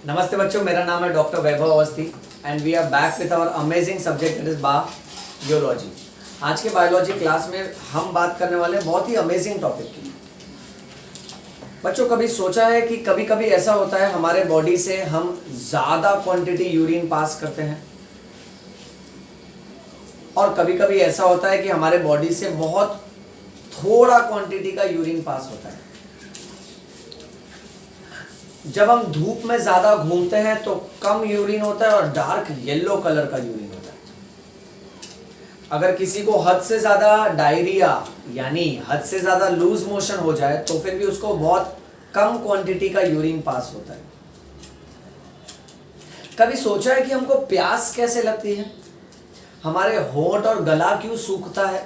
नमस्ते बच्चों, मेरा नाम है doctor Vaibhav Awasthi and we are back with our amazing subject it is biology. आज के बायोलॉजी क्लास में हम बात करने वाले हैं बहुत ही अमेजिंग टॉपिक की। बच्चों, कभी सोचा है कि कभी कभी ऐसा होता है हमारे बॉडी से हम ज़्यादा क्वांटिटी यूरिन पास करते हैं और कभी कभी ऐसा होता है कि हमारे बॉडी से बहुत थोड़ा क्वांटिटी का यूरिन पास होता है। जब हम धूप में ज्यादा घूमते हैं तो कम यूरिन होता है और डार्क येलो कलर का यूरिन होता है। अगर किसी को हद से ज्यादा डायरिया यानी हद से ज्यादा लूज मोशन हो जाए तो फिर भी उसको बहुत कम क्वांटिटी का यूरिन पास होता है। कभी सोचा है कि हमको प्यास कैसे लगती है, हमारे होंठ और गला क्यों सूखता है?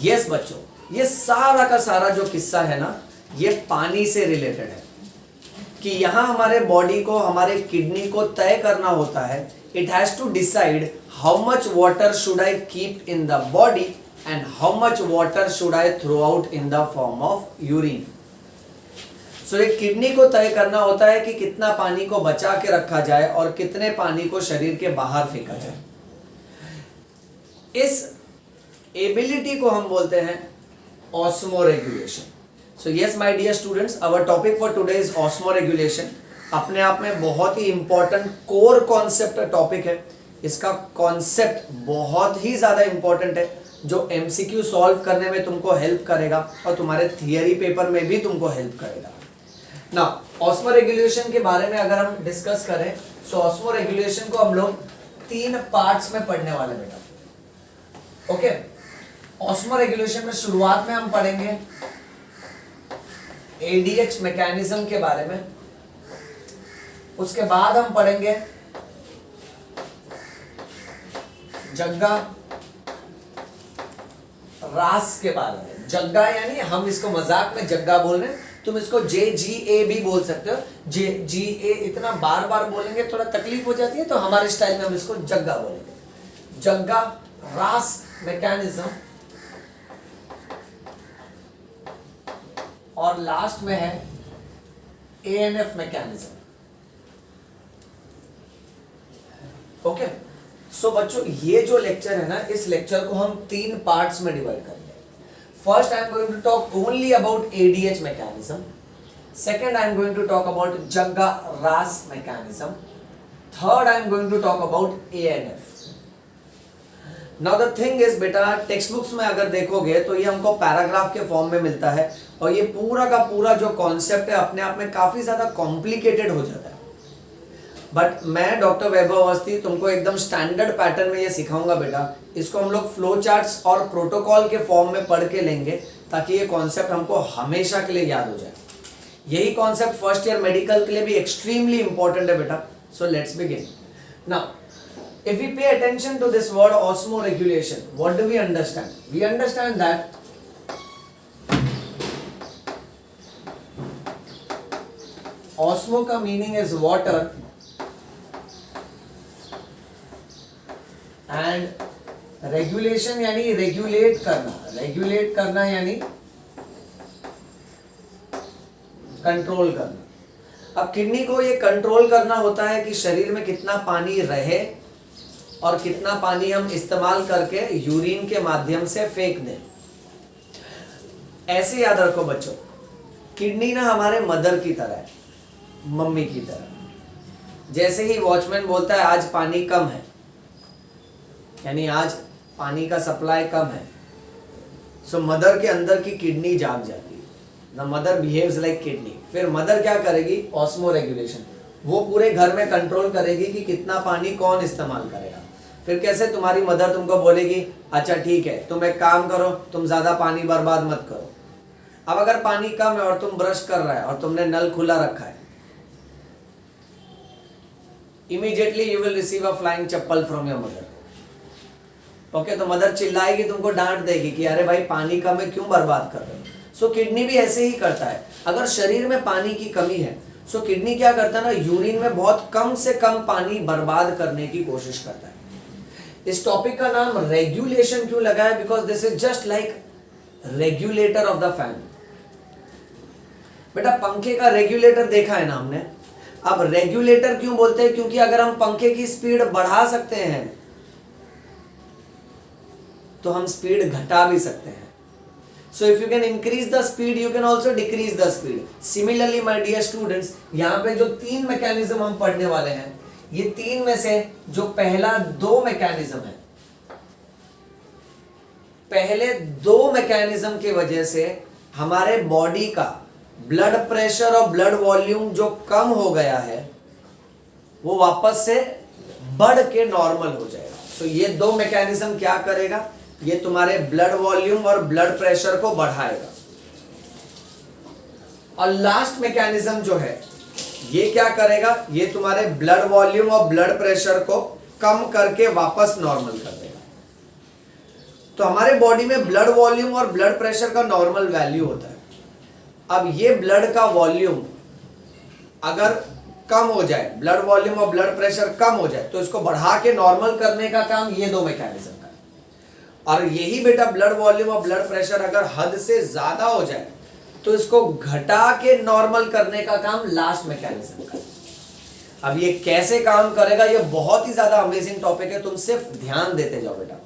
यस बच्चों, ये सारा का सारा जो किस्सा है ना, ये पानी से रिलेटेड है कि यहाँ हमारे बॉडी को, हमारे किडनी को तय करना होता है। It has to decide how much water should I keep in the body and how much water should I throw out in the form of urine. So ये किडनी को तय करना होता है कि कितना पानी को बचा के रखा जाए और कितने पानी को शरीर के बाहर फेंका जाए। इस एबिलिटी को हम बोलते हैं osmoregulation. So yes my dear students, our topic for today is osmoregulation। अपने आप में बहुत ही important core concept टॉपिक है। इसका कॉन्सेप्ट बहुत ही ज़्यादा important है जो MCQ सॉल्व करने में तुमको हेल्प करेगा और तुम्हारे थियरी पेपर में भी तुमको हेल्प करेगा। ना ऑस्मोरेगुलेशन के बारे में अगर हम डिस्कस करें तो ऑस्मोरेगुलेशन को हम लोग 3 पार्ट्स में पढ़ने वाले बेटा। ओके, ऑस्मोरेगुलेशन में शुरुआत में हम पढ़ेंगे ADH मैकेनिज्म के बारे में, उसके बाद हम पढ़ेंगे जग्गा रास के बारे में। जग्गा यानी हम इसको मजाक में जग्गा बोल रहे हैं, तुम इसको JGA भी बोल सकते हो। JGA इतना बार बार बोलेंगे थोड़ा तकलीफ हो जाती है, तो हमारे स्टाइल में हम इसको जग्गा बोलेंगे। जग्गा रास मैकेनिज्म और लास्ट में है ANF मैकेनिज्म। ओके, सो बच्चों ये जो लेक्चर है ना, इस लेक्चर को हम 3 पार्ट्स में डिवाइड करेंगे। First I am going to talk only about ADH mechanism. Second I am going to talk about जग्गा RAAS mechanism. Third I am going to talk about ANF। Now the thing is बेटा, textbooks में अगर देखोगे तो ये हमको paragraph के form में मिलता है और ये पूरा का पूरा जो कॉन्सेप्ट है अपने आप में काफी ज्यादा कॉम्प्लिकेटेड हो जाता है। बट मैं डॉक्टर वैभव अवस्थी तुमको एकदम स्टैंडर्ड पैटर्न में ये सिखाऊंगा बेटा। इसको हम लोग फ्लो चार्ट्स और प्रोटोकॉल के फॉर्म में पढ़ के लेंगे ताकि ये कॉन्सेप्ट हमको हमेशा के लिए याद हो जाए। यही कॉन्सेप्ट फर्स्ट ईयर मेडिकल के लिए भी एक्सट्रीमली इंपॉर्टेंट है बेटा। So let's begin now. If we pay attention to this word osmoregulation, what do we understand? We understand that osmo का meaning is water and regulation यानी regulate करना। regulate करना यानी कंट्रोल करना। अब किडनी को ये कंट्रोल करना होता है कि शरीर में कितना पानी रहे और कितना पानी हम इस्तेमाल करके यूरिन के माध्यम से फेंक दें। ऐसे याद रखो बच्चों, किडनी ना हमारे मदर की तरह है, मम्मी की तरह। जैसे ही वॉचमैन बोलता है आज पानी कम है, यानी आज पानी का सप्लाई कम है, सो मदर के अंदर की किडनी जाग जाती है। The mother behaves like kidney. फिर मदर क्या करेगी? Osmo regulation. वो पूरे घर में कंट्रोल करेगी कि कितना पानी कौन इस्तेमाल करेगा। फिर कैसे? तुम्हारी मदर तुमको बोलेगी अच्छा ठीक है, तुम एक काम करो, तुम ज्यादा पानी बर्बाद मत करो। अब अगर पानी कम है और तुम ब्रश कर रहा है और तुमने नल खुला रखा है, immediately you will receive a flying chappal from your mother. Okay, तो मदर चिल्लाएगी, तुमको डांट देगी कि अरे भाई पानी कम है, क्यों बर्बाद कर रहे हो। सो किडनी भी ऐसे ही करता है। अगर शरीर में पानी की कमी है सो किडनी क्या करता है ना, यूरिन में बहुत कम से कम पानी बर्बाद करने की कोशिश करता है। इस टॉपिक का नाम रेगुलेशन क्यों लगा है? Because this is just like regulator of the fan. बेटा पंखे का रेगुलेटर देखा है ना हमने। अब रेगुलेटर क्यों बोलते हैं? क्योंकि अगर हम पंखे की स्पीड बढ़ा सकते हैं तो हम स्पीड घटा भी सकते हैं। So if you can increase the speed, you can also decrease the speed. Similarly, my dear students, यहाँ पे जो तीन मैकेनिज्म हम पढ़ने वाले हैं, ये तीन में से जो पहला दो मैकेनिज्म है, पहले दो मैकेनिज्म की वजह से हमारे बॉडी का ब्लड प्रेशर और ब्लड वॉल्यूम जो कम हो गया है वो वापस से बढ़ के नॉर्मल हो जाएगा। सो ये दो मैकेनिज्म क्या करेगा? ये तुम्हारे ब्लड वॉल्यूम और ब्लड प्रेशर को बढ़ाएगा। और लास्ट मैकेनिज्म जो है ये क्या करेगा? ये तुम्हारे ब्लड वॉल्यूम और ब्लड प्रेशर को कम करके वापस नॉर्मल कर देगा। तो हमारे बॉडी में ब्लड वॉल्यूम और ब्लड प्रेशर का नॉर्मल वैल्यू होता है। अब ये ब्लड का वॉल्यूम अगर कम हो जाए, ब्लड वॉल्यूम और ब्लड प्रेशर कम हो जाए, तो इसको बढ़ा के नॉर्मल करने का काम ये दो मैकेनिज्म का है। और यही बेटा ब्लड वॉल्यूम और ब्लड प्रेशर अगर हद से ज्यादा हो जाए तो इसको घटा के नॉर्मल करने का काम लास्ट मैकेनिज्म का है। अब ये कैसे काम करेगा, ये बहुत ही ज्यादा अमेजिंग टॉपिक है, तुम सिर्फ ध्यान देते जाओ बेटा।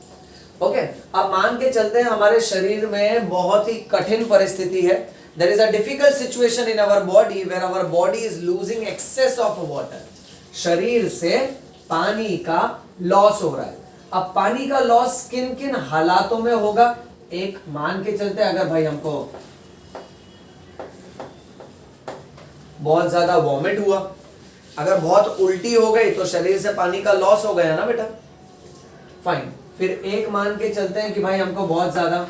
ओके, अब मान के चलते हैं हमारे शरीर में बहुत ही कठिन परिस्थिति है। There is a difficult situation in our body where our body is losing excess of water. शरीर से पानी का लॉस हो रहा है। अब पानी का लॉस किन किन हालातों में होगा? एक मान के चलते हैं, अगर भाई हमको बहुत ज्यादा वॉमिट हुआ, अगर बहुत उल्टी हो गई तो शरीर से पानी का लॉस हो गया ना बेटा। फाइन, फिर एक मान के चलते हैं कि भाई हमको बहुत ज्यादा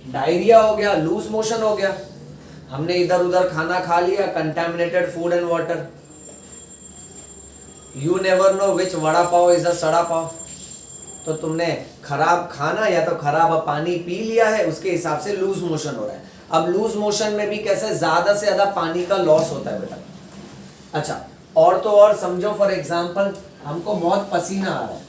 डायरिया हो गया, लूज मोशन हो गया, हमने इधर उधर खाना खा लिया, contaminated food and water. You never know which vada pav is a सड़ा पाव। तो तुमने खराब खाना या तो खराब पानी पी लिया है, उसके हिसाब से लूज मोशन हो रहा है। अब लूज मोशन में भी कैसे ज्यादा से ज्यादा पानी का लॉस होता है बेटा। अच्छा, और तो और समझो, फॉर एग्जाम्पल हमको बहुत पसीना आ रहा है,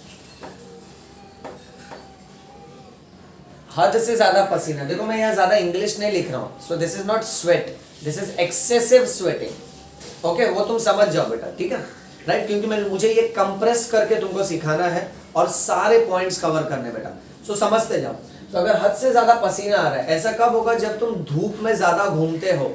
हद से ज्यादा पसीना। देखो मैं यहाँ ज्यादा इंग्लिश नहीं लिख रहा हूँ, so this is not sweat, this is excessive sweating. Okay, वो तुम समझ जाओ बेटा, ठीक है, राइट? क्योंकि मुझे ये कंप्रेस करके तुमको सिखाना है और सारे पॉइंट्स कवर करने बेटा, सो समझते जाओ। तो अगर हद से ज्यादा पसीना आ रहा है, ऐसा कब होगा? जब तुम धूप में ज्यादा घूमते हो।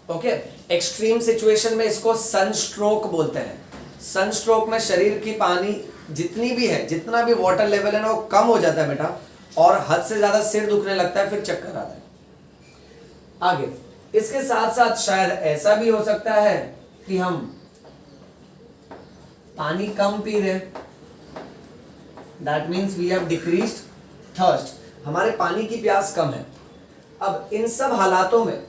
ओके, एक्सट्रीम सिचुएशन में इसको सनस्ट्रोक बोलते हैं। सनस्ट्रोक में शरीर की पानी जितनी भी है, जितना भी वाटर लेवल है ना, वो कम हो जाता है बेटा, और हद से ज्यादा सिर दुखने लगता है, फिर चक्कर आता है। आगे इसके साथ साथ शायद ऐसा भी हो सकता है कि हम पानी कम पी रहे, that means we have decreased thirst, हमारे पानी की प्यास कम है। अब इन सब हालातों में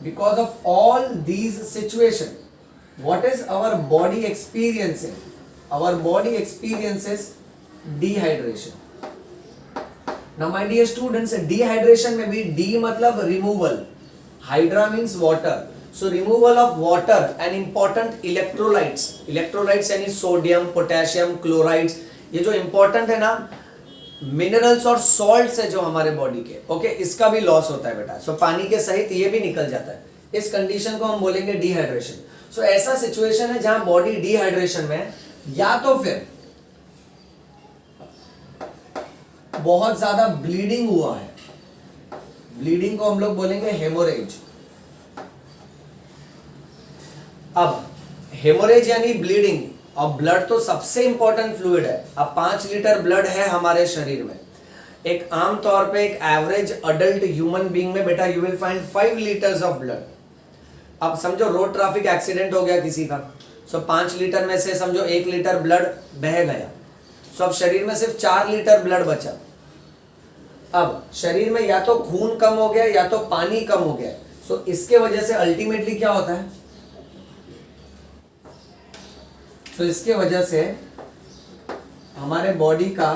because of all these situations, what is our body experiencing? Our body experiences dehydration. Now my dear students, dehydration में भी D मतलब removal, hydra means water, so removal of water and important electrolytes, electrolytes यानी sodium, potassium, chlorides, ये जो important है ना, minerals और salts है जो हमारे बॉडी के, ओके, इसका भी लॉस होता है बेटा। सो पानी के सहित ये भी निकल जाता है। इस कंडीशन को हम बोलेंगे डिहाइड्रेशन। सो ऐसा सिचुएशन है जहां बॉडी डिहाइड्रेशन में, या तो फिर बहुत ज्यादा ब्लीडिंग हुआ है, ब्लीडिंग को हम लोग बोलेंगे हेमोरेज। अब हेमोरेज यानी ब्लीडिंग, और ब्लड तो सबसे इंपॉर्टेंट फ्लूइड है। अब 5 लीटर ब्लड है हमारे शरीर में। एक आम तौर पे एक एवरेज अडल्ट ह्यूमन बीइंग में बेटा you will find 5 litres of blood. अब समझो रोड ट्रैफिक एक्सीडेंट हो गया किसी का, सो 5 लीटर में से समझो 1 लीटर ब्लड बह गया, सो अब शरीर में सिर्फ 4 लीटर ब्लड बचा। अब शरीर में या तो खून कम हो गया या तो पानी कम हो गया, सो इसके वजह से अल्टीमेटली क्या होता है? तो इसके वजह से हमारे बॉडी का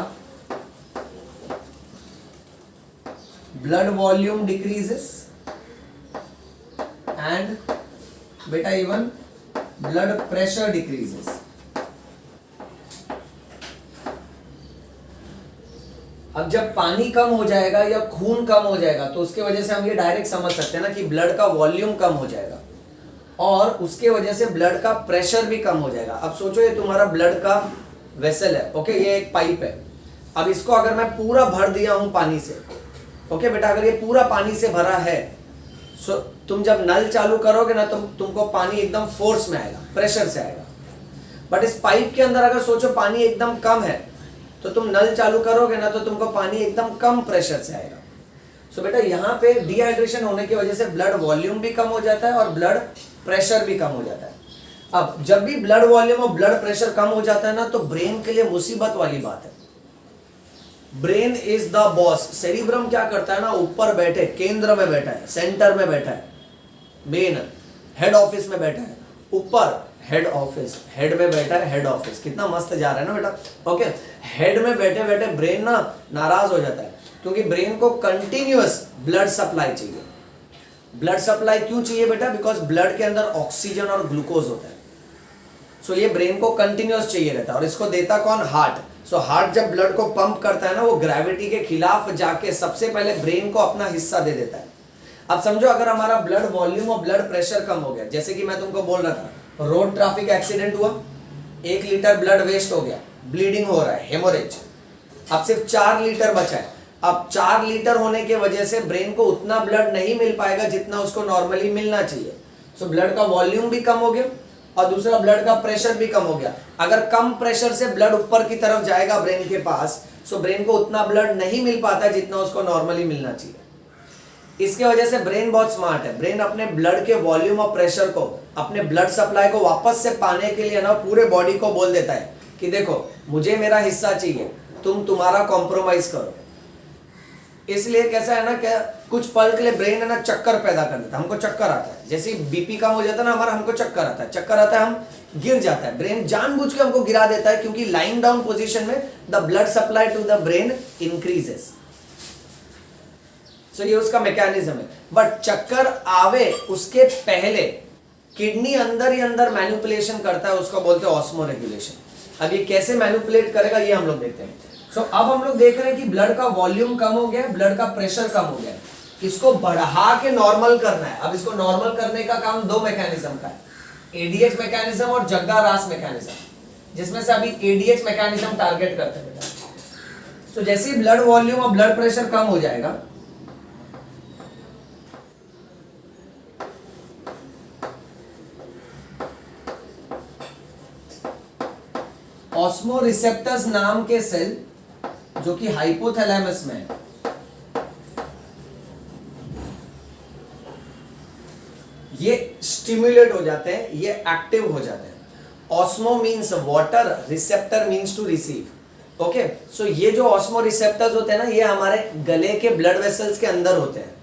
ब्लड वॉल्यूम डिक्रीजेस एंड बेटा इवन ब्लड प्रेशर डिक्रीजेस। अब जब पानी कम हो जाएगा या खून कम हो जाएगा तो उसके वजह से हम ये डायरेक्ट समझ सकते हैं ना कि ब्लड का वॉल्यूम कम हो जाएगा और उसके वजह से ब्लड का प्रेशर भी कम हो जाएगा। अब सोचो ये तुम्हारा ब्लड का वेसल है, ओके, ये एक पाइप है। अब इसको अगर मैं पूरा भर दिया हूं पानी से, ओके बेटा, अगर ये पूरा पानी से भरा है, सो तुम जब नल चालू करोगे ना तो तुमको पानी एकदम फोर्स में आएगा, प्रेशर से आएगा। बट इस पाइप के अंदर अगर सोचो पानी एकदम कम है तो तुम नल चालू करोगे ना तो तुमको पानी एकदम कम प्रेशर से आएगा। सो बेटा यहाँ पे डिहाइड्रेशन होने की वजह से ब्लड वॉल्यूम भी कम हो जाता है और ब्लड प्रेशर भी कम हो जाता है। अब जब भी ब्लड वॉल्यूम और ब्लड प्रेशर कम हो जाता है ना तो ब्रेन के लिए मुसीबत वाली बात है। Brain is the boss. Cerebrum क्या करता है ना, ऊपर बैठे, केंद्र में बैठा है, सेंटर में बैठा है, ब्रेन हेड ऑफिस में बैठा है, ऊपर हेड ऑफिस, हेड में बैठा है, हेड ऑफिस। कितना मस्त जा रहा है ना बेटा, ओके। हेड में बैठे बैठे ब्रेन ना नाराज हो जाता है क्योंकि ब्रेन को कंटिन्यूअस ब्लड सप्लाई चाहिए। ब्लड सप्लाई क्यों चाहिए बेटा? बिकॉज ब्लड के अंदर ऑक्सीजन और ग्लूकोज होता है। सो ये ब्रेन को कंटिन्यूअस चाहिए रहता है और इसको देता कौन? हार्ट। सो हार्ट जब ब्लड को पंप करता है ना, वो ग्रेविटी के खिलाफ जाके सबसे पहले ब्रेन को अपना हिस्सा दे देता है। अब समझो अगर हमारा ब्लड वॉल्यूम और ब्लड प्रेशर कम हो गया, जैसे कि मैं तुमको बोल रहा था, रोड ट्रैफिक एक्सीडेंट हुआ, 1 लीटर ब्लड वेस्ट हो गया, ब्लीडिंग हो रहा है, हेमोरेज, अब सिर्फ 4 लीटर बचा है। अब 4 लीटर होने के वजह से ब्रेन को उतना ब्लड नहीं मिल पाएगा जितना उसको नॉर्मली मिलना चाहिए। सो ब्लड का वॉल्यूम भी कम हो गया और दूसरा ब्लड का प्रेशर भी कम हो गया। अगर कम प्रेशर से ब्लड ऊपर की तरफ जाएगा ब्रेन के पास, सो ब्रेन को उतना ब्लड नहीं मिल पाता जितना उसको नॉर्मली मिलना चाहिए। इसके वजह से ब्रेन बहुत स्मार्ट है। ब्रेन अपने ब्लड के वॉल्यूम और प्रेशर को, अपने ब्लड सप्लाई को वापस से पाने के लिए ना पूरे बॉडी को बोल देता है कि देखो मुझे मेरा हिस्सा चाहिए, तुम तुम्हारा कॉम्प्रोमाइज करो। इसलिए कैसा है ना, क्या कुछ पल के लिए ब्रेन है ना चक्कर पैदा कर देता है, हमको चक्कर आता है। जैसे बीपी कम हो जाता है ना हमारा, हमको चक्कर आता है, चक्कर आता है, हम गिर जाता है। ब्रेन जानबूझ के हमको गिरा देता है क्योंकि लाइंग डाउन पोजीशन में the blood supply to the brain increases. So ये उसका मैकेनिज्म है। बट चक्कर आवे उसके पहले किडनी अंदर ही अंदर मैनिपुलेशन करता है, उसको बोलते हैं ऑस्मो रेगुलेशन। अब ये कैसे मैनिपुलेट करेगा ये हम लोग देखते हैं। सो अब हम लोग देख रहे हैं कि ब्लड का वॉल्यूम कम हो गया, ब्लड का प्रेशर कम हो गया, इसको बढ़ा के नॉर्मल करना है। अब इसको नॉर्मल करने का काम 2 मैकेनिज्म का है, एडीएच मैकेनिज्म और जग्गा-रास मैकेनिज्म, जिसमें से अभी एडीएच मैकेनिज्म टारगेट करते हैं बेटा। सो जैसे ही ब्लड वॉल्यूम और ब्लड प्रेशर कम हो जाएगा, ऑस्मो रिसेप्टर्स नाम के सेल जो कि हाइपोथैलेमस में है, ये स्टिमुलेट हो जाते हैं, ये एक्टिव हो जाते हैं। Osmo means water, receptor means to receive. Okay, so ये जो ऑस्मो रिसेप्टर्स होते हैं ना, ये हमारे गले के ब्लड वेसल्स के अंदर होते हैं।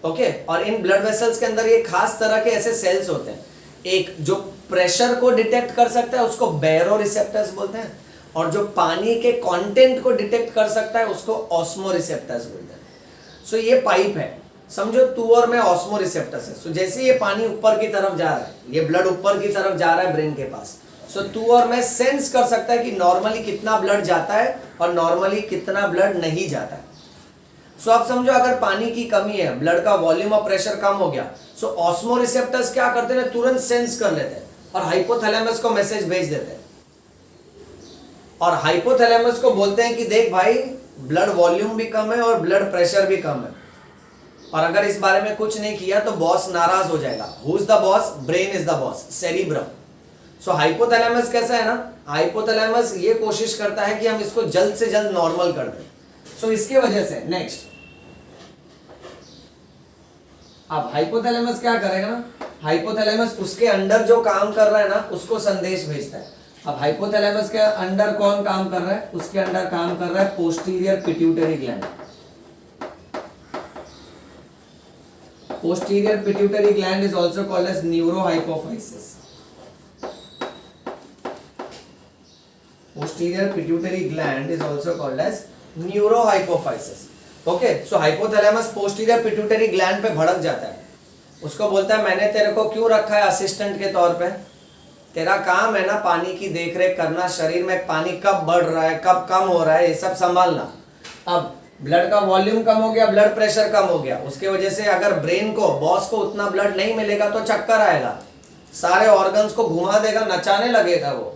ओके, और इन ब्लड वेसल्स के अंदर ये खास तरह के ऐसे सेल्स होते हैं। एक जो प्रेशर को डिटेक्ट कर सकता है उसको बैरो रिसेप्टर्स बोलते हैं, और जो पानी के कंटेंट को डिटेक्ट कर सकता है उसको ऑस्मो रिसेप्टर्स बोलते हैं। सो ये पाइप है, समझो तू और मैं ऑस्मो रिसेप्टर्स है। सो जैसे ये पानी ऊपर की तरफ जा रहा है, ये ब्लड ऊपर की तरफ जा रहा है ब्रेन के पास, सो तू और मैं सेंस कर सकता है कि नॉर्मली कितना ब्लड जाता है और नॉर्मली कितना ब्लड नहीं जाता है। सो अब समझो अगर पानी की कमी है, ब्लड का वॉल्यूम और प्रेशर कम हो गया, सो ऑस्मो रिसेप्टर्स क्या करते हैं, तुरंत सेंस कर लेते हैं और हाइपोथैलेमस को मैसेज भेज देते हैं। और हाइपोथैलेमस को बोलते हैं कि देख भाई, ब्लड वॉल्यूम भी कम है और ब्लड प्रेशर भी कम है, और अगर इस बारे में कुछ नहीं किया तो बॉस नाराज हो जाएगा। Who is the boss? Brain is the boss, cerebrum. So hypothalamus कैसा है ना, हाइपोथैलेमस ये कोशिश करता है कि हम इसको जल्द से जल्द नॉर्मल कर दें। सो इसके वजह से नेक्स्ट, अब हाइपोथैलेमस क्या करेगा ना, हाइपोथैलेमस उसके अंदर जो काम कर रहा है ना उसको संदेश भेजता है। अब हाइपोथैलेमस के अंदर कौन काम कर रहा है? उसके अंदर काम कर रहा है posterior pituitary gland. Posterior pituitary gland is also called as neurohypophysis. Posterior pituitary gland is also called as neurohypophysis. Okay, so hypothalamus posterior pituitary gland पे भड़क जाता है, उसको बोलता है मैंने तेरे को क्यों रखा है असिस्टेंट के तौर पे, तेरा काम है ना पानी की देखरेख करना, शरीर में पानी कब बढ़ रहा है कब कम हो रहा है ये सब संभालना। अब ब्लड का वॉल्यूम कम हो गया, ब्लड प्रेशर कम हो गया, उसके वजह से अगर ब्रेन को, बॉस को उतना ब्लड नहीं मिलेगा तो चक्कर आएगा, सारे ऑर्गन्स को घुमा देगा, नचाने लगेगा वो।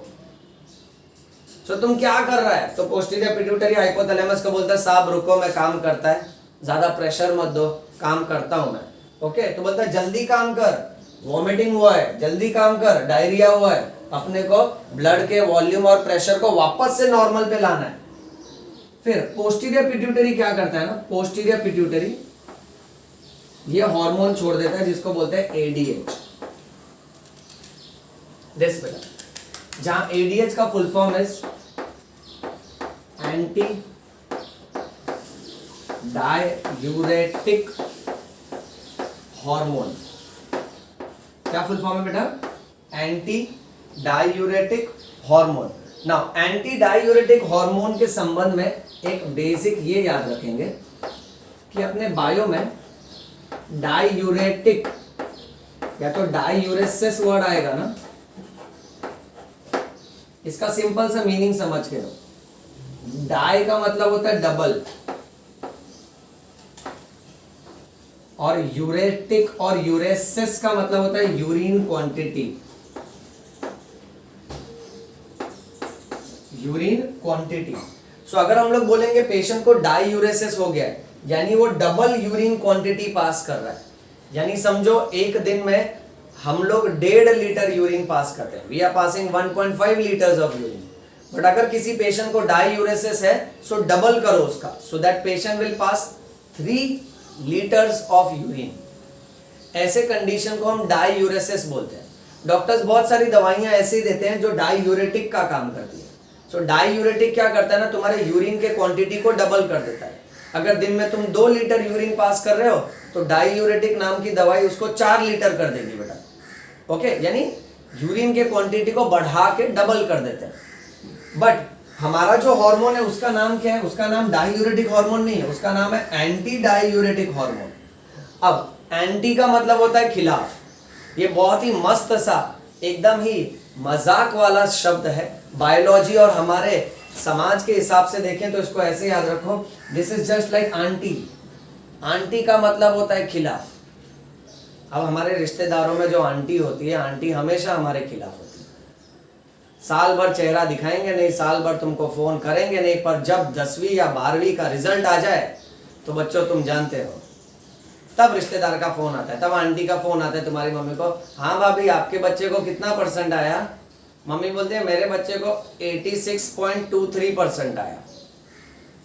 तो तुम क्या कर रहा है? तो पोस्टीरियर पिट्यूटरी हाइपोथैलेमस को बोलता है साहब रुको मैं काम करता है, ज्यादा प्रेशर मत दो, काम करता हूं मैं। ओके, तो बोलता है जल्दी काम कर, वॉमिटिंग हुआ है जल्दी काम कर, डायरिया हुआ है, अपने को ब्लड के वॉल्यूम और प्रेशर को वापस से नॉर्मल पे लाना है। फिर पोस्टीरियर पिट्यूटरी क्या करता है ना, पोस्टीरियर पिट्यूटरी ये हार्मोन छोड़ देता है जिसको बोलते हैं एडीएच। दिस बेटा, जहां एडीएच का फुल फॉर्म है एंटी डाययूरेटिक हार्मोन। क्या फुल फॉर्म है बेटा? Anti diuretic hormone. Now anti diuretic hormone के संबंध में एक बेसिक ये याद रखेंगे कि अपने बायो में डाययूरेटिक या तो डाययूरेसिस वर्ड आएगा ना, इसका सिंपल सा मीनिंग समझ के लो। डाई का मतलब होता है डबल, और यूरेटिक और यूरेसिस का मतलब होता है urine quantity. Urine quantity. So अगर हम लोग बोलेंगे पेशेंट को डाईयूरेसिस हो गया है, यानी वो डबल यूरिन क्वांटिटी पास कर रहा है, यानी समझो एक दिन में हम लोग 1.5 लीटर यूरिन पास करते हैं, we are passing 1.5 litres of urine. But अगर किसी पेशेंट को डाईयूरेसिस है सो डबल करो उसका, so that patient will pass 3 litres of urine. ऐसे कंडीशन को हम डाईयूरेसिस बोलते हैं। डॉक्टर्स बहुत सारी दवाइयां ऐसी देते हैं जो डाईयूरेटिक का काम करती है। सो डाईयूरेटिक क्या करता है ना, तुम्हारे यूरिन के क्वांटिटी को डबल कर देता है। अगर दिन में तुम 2 लीटर यूरिन पास कर रहे हो तो डाईयूरेटिक नाम की दवाई उसको 4 लीटर कर देगी बेटा। ओके, यानी यूरिन के क्वांटिटी को बढ़ा के डबल कर देते हैं। बट हमारा जो हार्मोन है उसका नाम क्या है? उसका नाम डाईयूरेटिक हार्मोन नहीं है, उसका नाम है एंटी डाईयूरेटिक हार्मोन। अब एंटी का मतलब होता है खिलाफ। ये बहुत ही मस्त सा, एकदम ही मजाक वाला शब्द है। बायोलॉजी और हमारे समाज के हिसाब से देखें तो इसको ऐसे याद रखो, this is just like aunty. Aunty का मतलब होता है खिलाफ। अब हमारे रिश्तेदारों में जो आंटी होती है, आंटी हमेशा हमारे खिलाफ होती है। साल भर चेहरा दिखाएंगे नहीं, साल भर तुमको फोन करेंगे नहीं, पर जब 10वीं या 12वीं का रिजल्ट आ जाए तो बच्चों तुम जानते हो, तब रिश्तेदार का फोन आता है, तब आंटी का फोन आता है तुम्हारी मम्मी को, हाँ भाभी आपके बच्चे को कितना % आया? मम्मी बोलती है मेरे बच्चे को 86.23% आया।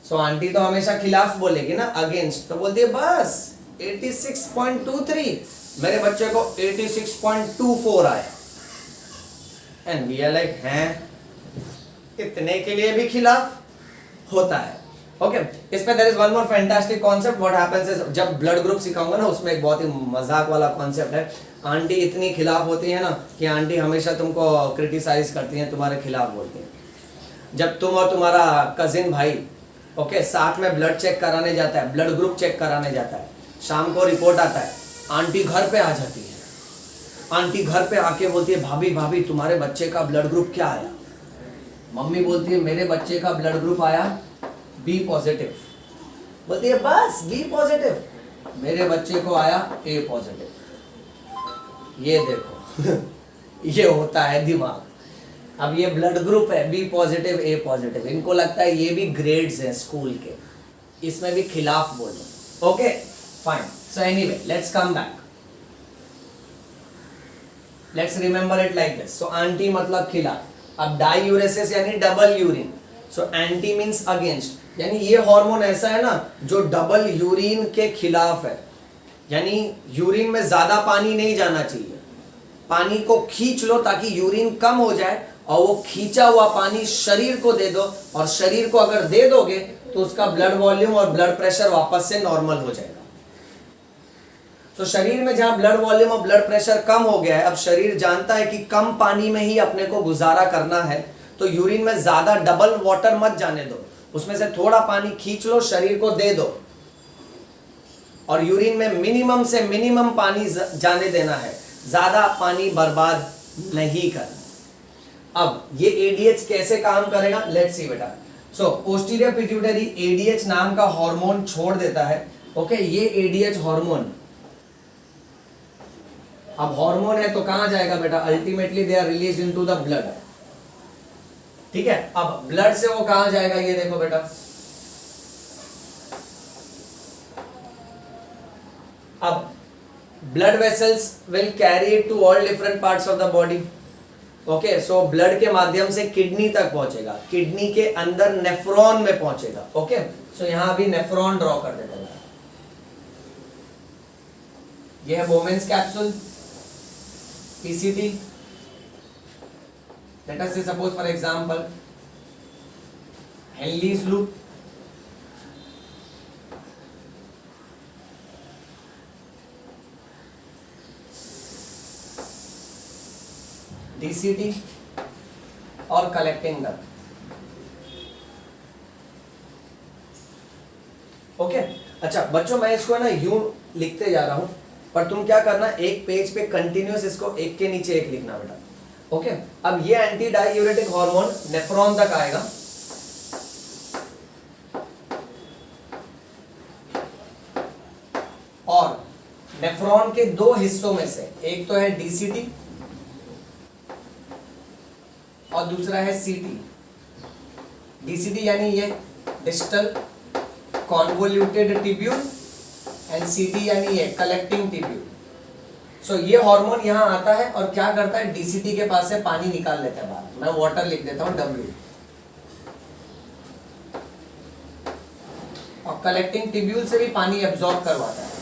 सो आंटी तो हमेशा खिलाफ बोलेगी ना, अगेंस्ट। तो बोलती है बस 86.23, मेरे बच्चे को 86.24 आया। एंड वी आर लाइक हैं, इतने के लिए भी खिलाफ होता है। ओके, इस पे there is one more fantastic concept. What happens is, जब ब्लड ग्रुप सिखाऊंगा ना उसमें एक बहुत ही मजाक वाला कॉन्सेप्ट है। आंटी इतनी खिलाफ होती है ना कि आंटी हमेशा तुमको क्रिटिसाइज करती हैं, तुम्हारे खिलाफ बोलती हैं। जब तुम और तुम्हारा कजिन भाई ओके साथ में ब्लड चेक कराने जाता है, ब्लड ग्रुप चेक कराने जाता है, शाम को रिपोर्ट आता है, आंटी घर पे आ जाती है। आंटी घर पे आके बोलती है भाभी भाभी तुम्हारे बच्चे का ब्लड ग्रुप क्या आया? मम्मी बोलती है मेरे बच्चे का ब्लड ग्रुप आया बी पॉजिटिव। बोलती है बस बी पॉजिटिव, मेरे बच्चे को आया ए पॉजिटिव। ये देखो ये होता है दिमाग। अब ये ब्लड ग्रुप है बी पॉजिटिव ए पॉजिटिव, इनको लगता है ये भी ग्रेड्स हैं स्कूल के, इसमें भी खिलाफ बोल रहे। Okay fine, so anyway let's come back, let's remember it like this. So anti मतलब खिलाफ। अब डाईयूरेसिस यानी double urine, so anti means against, यानी ये हार्मोन ऐसा है ना जो डबल यूरिन के खिलाफ है। यानी यूरिन में ज्यादा पानी नहीं जाना चाहिए, पानी को खींच लो ताकि यूरिन कम हो जाए, और वो खींचा हुआ पानी शरीर को दे दो, और शरीर को अगर दे दोगे तो उसका ब्लड वॉल्यूम और ब्लड प्रेशर वापस से नॉर्मल हो जाएगा। तो शरीर में जहां ब्लड वॉल्यूम और ब्लड प्रेशर कम हो गया है, अब शरीर जानता है कि कम पानी में ही अपने को गुजारा करना है, तो यूरिन में ज्यादा डबल वाटर मत जाने दो, उसमें से थोड़ा पानी खींच लो, शरीर को दे दो, और यूरिन में मिनिमम से मिनिमम पानी जाने देना है, ज्यादा पानी बर्बाद नहीं करना। अब ये एडीएच कैसे काम करेगा, लेट्स सी बेटा। सो पोस्टीरियर पिट्यूटरी एडीएच नाम का हार्मोन छोड़ देता है। ओके, ये एडीएच हार्मोन, अब हार्मोन है तो कहां जाएगा बेटा, ultimately they are released into the blood. ठीक है, अब ब्लड से वो कहां जाएगा, ये देखो बेटा, अब blood vessels will carry it to all different parts of the body. Okay, so blood के माध्यम से किडनी तक पहुंचेगा, किडनी के अंदर नेफ्रॉन में पहुंचेगा। ओके, सो यहां भी नेफ्रॉन ड्रॉ कर देता है। ये है Bowman's capsule, PCT. Let us say suppose for example Henle's loop, DCT और कलेक्टिंग डक्ट। ओके, अच्छा बच्चों, मैं इसको ना यूं लिखते जा रहा हूं, पर तुम क्या करना, एक पेज पे कंटिन्यूस इसको एक के नीचे एक लिखना बेटा। ओके, अब ये एंटी डाययूरेटिक हार्मोन नेफ्रॉन तक आएगा, और नेफ्रॉन के दो हिस्सों में से एक तो है डीसीटी और दूसरा है सीटी। डीसीटी यानी ये डिस्टल कॉन्वोल्यूटेड ट्यूब्यूल एंड सीटी यानी ये कलेक्टिंग ट्यूब्यूल। सो ये हार्मोन यहां आता है और क्या करता है, डीसीटी के पास से पानी निकाल लेता है बाहर। मैं वाटर लिख देता हूं W, और कलेक्टिंग ट्यूब्यूल से भी पानी एब्जॉर्ब करवाता है।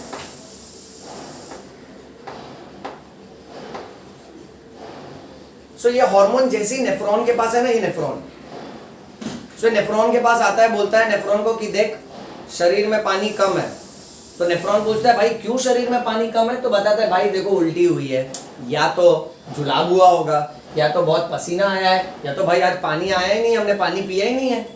सो ये हार्मोन जैसे ही नेफ्रॉन के पास है ना, ये नेफ्रॉन, सो नेफ्रॉन के पास आता है, बोलता है नेफ्रॉन को कि देख शरीर में पानी कम है। तो नेफ्रॉन पूछता है भाई क्यों शरीर में पानी कम है, तो बताता है भाई देखो उल्टी हुई है, या तो जुलाब हुआ होगा, या तो बहुत पसीना आया है, या तो भाई आज पानी आया ही नहीं, हमने पानी पिया ही नहीं है,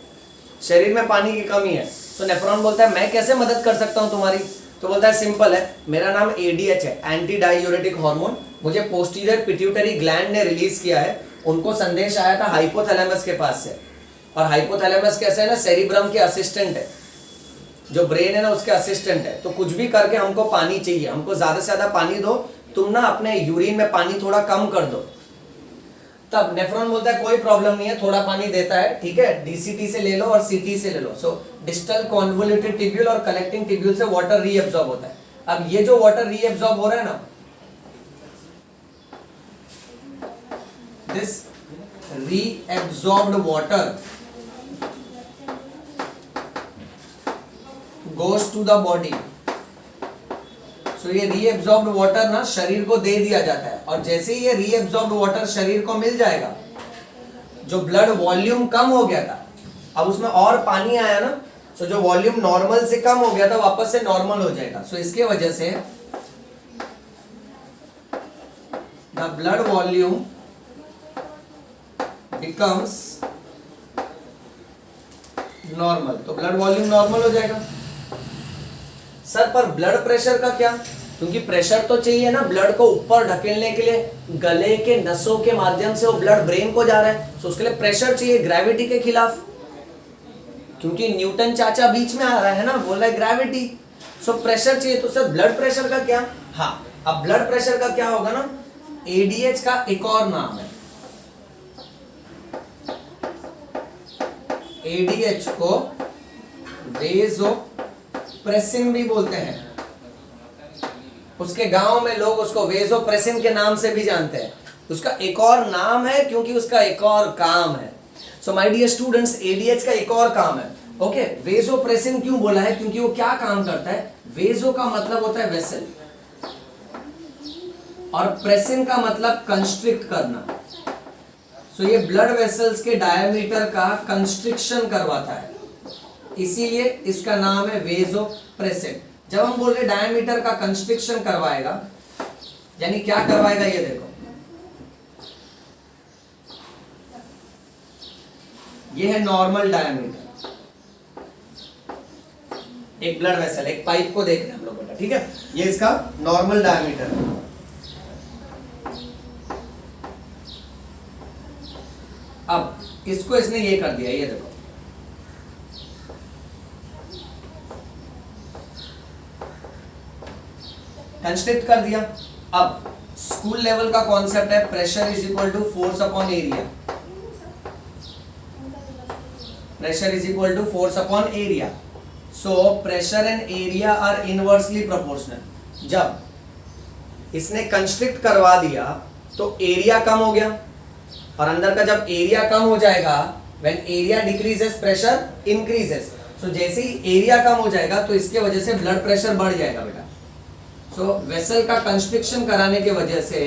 शरीर में पानी की कमी है। तो नेफ्रॉन बोलता है मैं कैसे मदद कर सकता हूँ तुम्हारी, तो बोलता है सिंपल है, मेरा नाम एडीएच है, एंटी डाययूरेटिक हार्मोन, मुझे पोस्टीरियर पिट्यूटरी ग्लैंड ने रिलीज किया है। उनको संदेश आया था हाइपोथैलेमस के पास से, और हाइपोथैलेमस कैसे है ना, सेरिब्रम के असिस्टेंट है, जो ब्रेन है ना उसके असिस्टेंट है। तो कुछ भी करके हमको पानी चाहिए, हमको ज्यादा से ज्यादा पानी दो, तुम ना अपने यूरिन में पानी थोड़ा कम कर दो। तब नेफ्रॉन बोलता है कोई प्रॉब्लम नहीं है, थोड़ा पानी देता है, ठीक है, डीसीटी से ले लो और सीटी से ले लो। सो डिस्टल कॉन्वोल्यूटेड ट्यूब्यूल और कलेक्टिंग ट्यूब्यूल से वाटर रीएब्सॉर्ब होता है। अब ये जो वाटर रीएब्सॉर्ब हो रहा है ना, this reabsorbed water goes to the body। So ये रीएब्सॉर्ब्ड वाटर ना शरीर को दे दिया जाता है, और जैसे ही ये रीएब्सॉर्ब्ड वाटर शरीर को मिल जाएगा, जो ब्लड वॉल्यूम कम हो गया था, अब उसमें और पानी आया ना, सो जो वॉल्यूम नॉर्मल से कम हो गया था वापस से नॉर्मल हो जाएगा। सो इसके वजह से the blood volume becomes normal, तो ब्लड वॉल्यूम नॉर्मल हो जाएगा। सर पर ब्लड प्रेशर का क्या, क्योंकि प्रेशर तो चाहिए ना ब्लड को ऊपर ढकेलने के लिए, गले के नसों के माध्यम से वो ब्लड ब्रेन को जा रहा है, तो उसके लिए प्रेशर चाहिए ग्रेविटी के खिलाफ, क्योंकि न्यूटन चाचा बीच में आ रहा है ना, बोल रहा है ग्रेविटी, सो प्रेशर चाहिए। तो सर ब्लड प्रेशर का क्या, हाँ अब ब्लड प्रेशर का क्या होगा ना, एडीएच का एक और नाम है, एडीएच को वेसोप्रेसिन भी बोलते हैं, उसके गांव में लोग उसको वेसोप्रेसिन के नाम से भी जानते हैं। उसका एक और नाम है क्योंकि उसका एक और काम है। So my dear students, ADH का एक और काम है। ओके, वेसोप्रेसिन क्यों बोला है, क्योंकि वो क्या काम करता है, वेसो का मतलब होता है वेसल, और प्रेसिन का मतलब कंस्ट्रिक्ट करना। सो ये ब्लड वेसल्स के डायमीटर का कंस्ट्रिक्शन करवाता है, इसीलिए इसका नाम है वेसोप्रेसिन। जब हम बोल रहे डायमीटर का कंस्ट्रिक्शन करवाएगा, यानी क्या करवाएगा, ये देखो, ये है नॉर्मल डायमीटर, एक ब्लड वेसल, एक पाइप को देख रहे हैं हम लोग बेटा, ठीक है, ये इसका नॉर्मल डायमीटर है। अब इसको इसने ये कर दिया, ये देखो, कंस्ट्रिक्ट कर दिया। अब स्कूल लेवल का कॉन्सेप्ट है pressure is equal to force upon area, pressure is equal to force upon area. So pressure and area are inversely proportional. जब इसने कंस्ट्रिक्ट करवा दिया तो एरिया कम हो गया, और अंदर का जब एरिया कम हो जाएगा, when area decreases pressure increases. So जैसे ही एरिया कम हो जाएगा तो इसके वजह से ब्लड प्रेशर बढ़ जाएगा बेटा। सो वेसल का कंस्ट्रिक्शन कराने की वजह से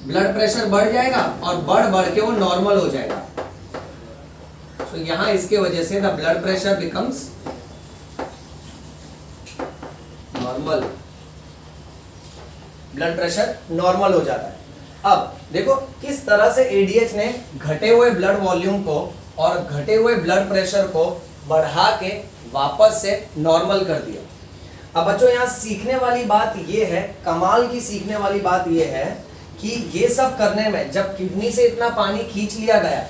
ब्लड प्रेशर बढ़ जाएगा और बढ़ बढ़ के वो नॉर्मल हो जाएगा। सो यहां इसके वजह से the blood pressure becomes normal, blood pressure normal हो जाता है। अब देखो किस तरह से एडीएच ने घटे हुए ब्लड वॉल्यूम को और घटे हुए ब्लड प्रेशर को बढ़ा के वापस से नॉर्मल कर दिया। अब बच्चों यहाँ सीखने वाली बात ये है, कमाल की सीखने वाली बात ये है कि ये सब करने में जब किडनी से इतना पानी खींच लिया गया,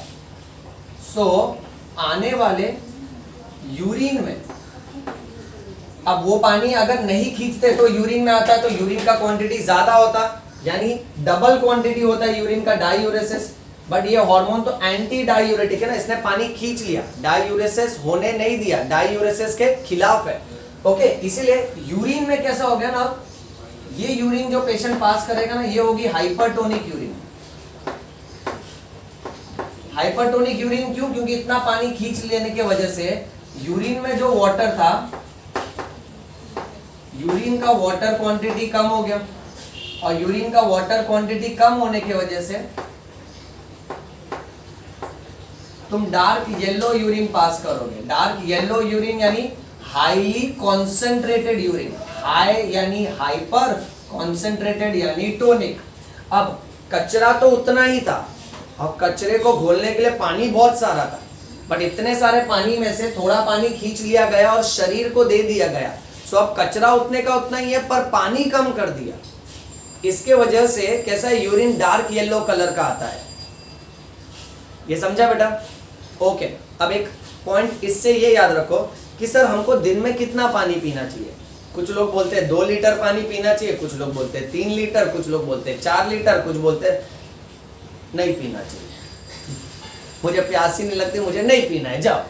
सो आने वाले यूरिन में, अब वो पानी अगर नहीं खींचते तो यूरिन में आता है तो यूरिन का क्वांटिटी ज्यादा होता, यानी डबल क्वांटिटी होता है यूरिन का, डाईयूरेसिस। बट ये हार्मोन तो एंटी डाईयूरेटिक है ना, इसने पानी खींच लिया, डाईयूरेसिस होने नहीं दिया, डाईयूरेसिस के खिलाफ है। ओके, इसीलिए यूरिन में कैसा हो गया ना, ये यूरिन जो पेशेंट पास करेगा ना, ये होगी हाइपरटोनिक यूरिन। हाइपरटोनिक यूरिन क्यों? क्योंकि इतना पानी खींच लेने की वजह से यूरिन में जो वाटर था, यूरिन का वाटर क्वांटिटी कम हो गया, और यूरिन का वाटर क्वांटिटी कम होने की वजह से तुम डार्क येलो यूरिन पास करोगे। डार्क येलो यूरिन यानी हाईली कॉन्सेंट्रेटेड यूरिन, हाई यानी हाइपर, कॉन्सेंट्रेटेड यानी टोनिक। अब कचरा तो उतना ही था, अब कचरे को घोलने के लिए पानी बहुत सारा था, बट इतने सारे पानी में से थोड़ा पानी खींच लिया गया और शरीर को दे दिया गया। सो अब कचरा उतने का उतना ही है, पर पानी कम कर दिया। इसके वजह से कैसा है, यूरिन डार्क येलो कलर का आता है। ये समझा बेटा? ओके, अब एक पॉइंट इससे ये याद रखो कि सर हमको दिन में कितना पानी पीना चाहिए। कुछ लोग बोलते हैं 2 लीटर पानी पीना चाहिए, कुछ लोग बोलते हैं 3 लीटर, कुछ लोग बोलते हैं 4 लीटर, कुछ बोलते हैं नहीं पीना चाहिए, मुझे प्यास ही नहीं लगती, मुझे नहीं पीना है, जाओ।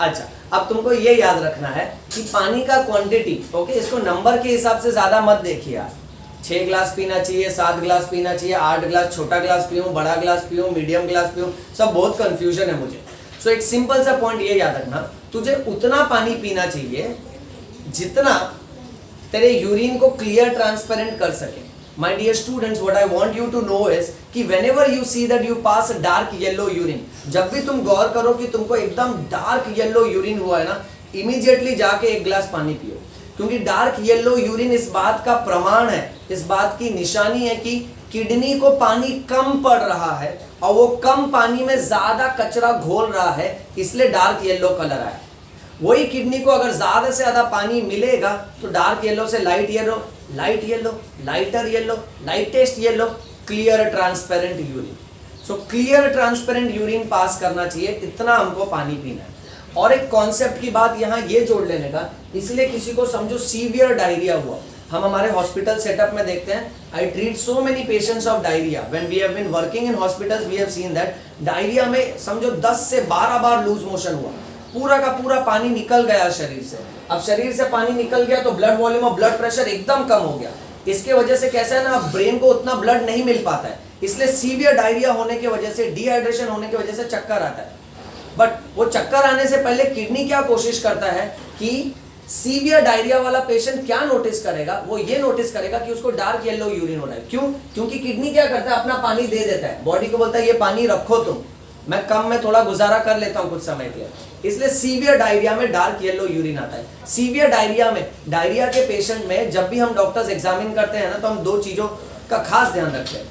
अच्छा, अब तुमको ये याद रखना है कि पानी का क्वांटिटी, ओके, इसको नंबर के हिसाब से ज्यादा मत देखिए आप। 6 ग्लास पीना चाहिए, 7 ग्लास पीना चाहिए, 8 ग्लास, छोटा ग्लास पीऊं, बड़ा ग्लास पीऊं, मीडियम ग्लास पीऊं, सब बहुत कंफ्यूजन है मुझे। सो एक सिंपल सा पॉइंट ये याद रखना, तुझे उतना पानी पीना चाहिए जितना तेरे यूरिन को क्लियर ट्रांसपेरेंट कर सके। My dear students, what I want you to know is कि whenever you see that you pass a dark yellow urine, जब भी तुम गौर करो कि तुमको एकदम डार्क येलो यूरिन हुआ है ना, इमीडिएटली जाके 1 ग्लास पानी पियो। क्योंकि डार्क येलो यूरिन इस बात का प्रमाण है, इस बात की निशानी है कि किडनी को पानी कम पड़ रहा है और वो कम पानी में ज्यादा कचरा घोल रहा है, इसलिए डार्क येलो कलर आया। वही किडनी को अगर ज्यादा से ज्यादा पानी मिलेगा तो डार्क येलो से light yellow, light yellow, lighter yellow, lightest yellow, clear transparent urine. So clear transparent urine pass करना चाहिए, इतना हमको पानी पीना है। और एक कॉन्सेप्ट की बात यहाँ ये जोड़ लेने का, इसलिए किसी को समझो सीवियर डायरिया हुआ, हम हमारे हॉस्पिटल सेटअप में देखते हैं, I treat so many patients of diarrhoea. When we have been working in hospitals we have seen that diarrhoea में समझो 10 से 12 बार लूज मोशन हुआ, पूरा का पूरा पानी निकल गया शरीर से। अब शरीर से पानी निकल गया तो ब्लड वॉल्यूम और ब्लड प्रेशर एकदम कम हो गया। इसके वजह से कैसा है ना, ब्रेन को उतना ब्लड नहीं मिल पाता है, इसलिए सीवियर डायरिया होने की वजह से, डिहाइड्रेशन होने की वजह से चक्कर आता है। बट वो चक्कर आने से पहले किडनी क्या कोशिश करता है कि सीवियर डायरिया वाला पेशेंट क्या नोटिस करेगा, वो ये नोटिस करेगा कि उसको डार्क येलो यूरिन हो रहा है। क्यों? क्योंकि किडनी क्या करता है, अपना पानी दे देता है, बॉडी को बोलता है ये पानी रखो तुम, मैं कम में थोड़ा गुजारा कर लेता हूं कुछ समय के लिए, इसलिए सीवियर डायरिया में डार्क येलो यूरिन आता है। सीवियर डायरिया में, डायरिया के पेशेंट में जब भी हम डॉक्टर्स एग्जामिन करते हैं ना, तो हम 2 चीजों का खास ध्यान रखते हैं।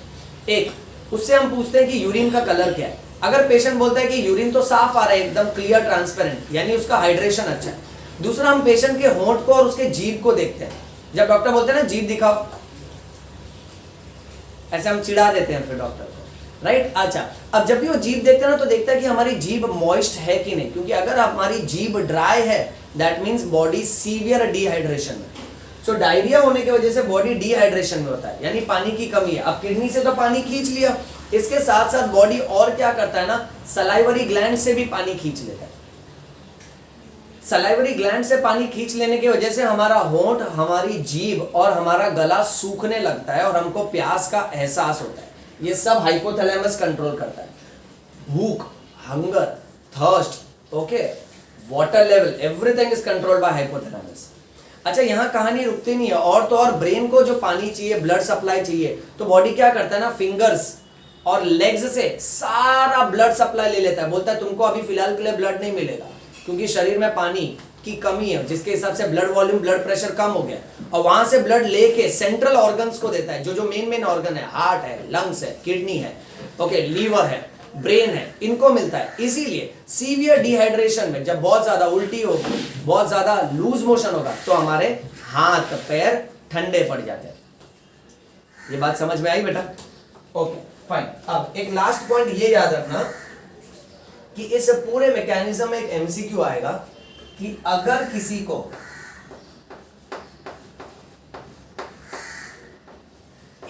एक, उससे हम पूछते हैं कि यूरिन का कलर क्या है। अगर पेशेंट बोलता है कि यूरिन तो साफ आ रहा है, एकदम क्लियर ट्रांसपेरेंट, यानी उसका हाइड्रेशन अच्छा है। दूसरा, हम पेशेंट के होंठ को और उसके जीभ को देखते हैं। जब डॉक्टर बोलते हैं ना जीभ दिखाओ, ऐसे हम चिढ़ा देते हैं फिर डॉक्टर को, राइट। अच्छा, अब जब भी वो जीभ देखता है ना तो देखता है कि हमारी जीभ मॉइस्ट है कि नहीं, क्योंकि अगर हमारी जीभ ड्राई है that means body severe dehydration में। सो डायरिया होने की वजह से बॉडी डिहाइड्रेशन में होता है, यानी पानी की कमी है। अब किडनी से तो पानी खींच लिया, इसके साथ साथ बॉडी और क्या करता है ना, सलाइवरी ग्लैंड से भी पानी खींच लेता है। सलाइवरी ग्लैंड से पानी खींच लेने की वजह से हमारा होंठ, हमारी जीभ और हमारा गला सूखने लगता है और हमको प्यास का एहसास होता है। ये सब हाइपोथैलेमस कंट्रोल करता है। भूख, hunger, thirst, okay, water level, everything is controlled by hypothalamus. अच्छा, यहाँ कहानी रुकती नहीं है, और तो और ब्रेन को जो पानी चाहिए, ब्लड सप्लाई चाहिए, तो बॉडी क्या करता है ना, फिंगर्स और लेग्स से सारा ब्लड सप्लाई ले लेता है। बोलता है तुमको अभी फिलहाल के लिए ब्लड नहीं मिलेगा, क्योंकि शरीर में पानी की कमी है, जिसके हिसाब से ब्लड वॉल्यूम, ब्लड प्रेशर कम हो गया। और वहां से ब्लड लेके सेंट्रल ऑर्गन्स को देता है, जो जो मेन ऑर्गन है, हार्ट है, लंग्स है, किडनी है, ओके, लीवर है, ब्रेन है, इनको मिलता है। इसीलिए सीवियर डिहाइड्रेशन में जब बहुत ज्यादा उल्टी होगी, बहुत ज्यादा लूज मोशन होगा, तो हमारे हाथ पैर ठंडे पड़ जाते हैं। ये बात समझ में आई बेटा? Okay fine. अब एक लास्ट पॉइंट ये याद रखना कि इस पूरे मैकेनिज्म में एक एमसीक्यू आएगा कि अगर किसी को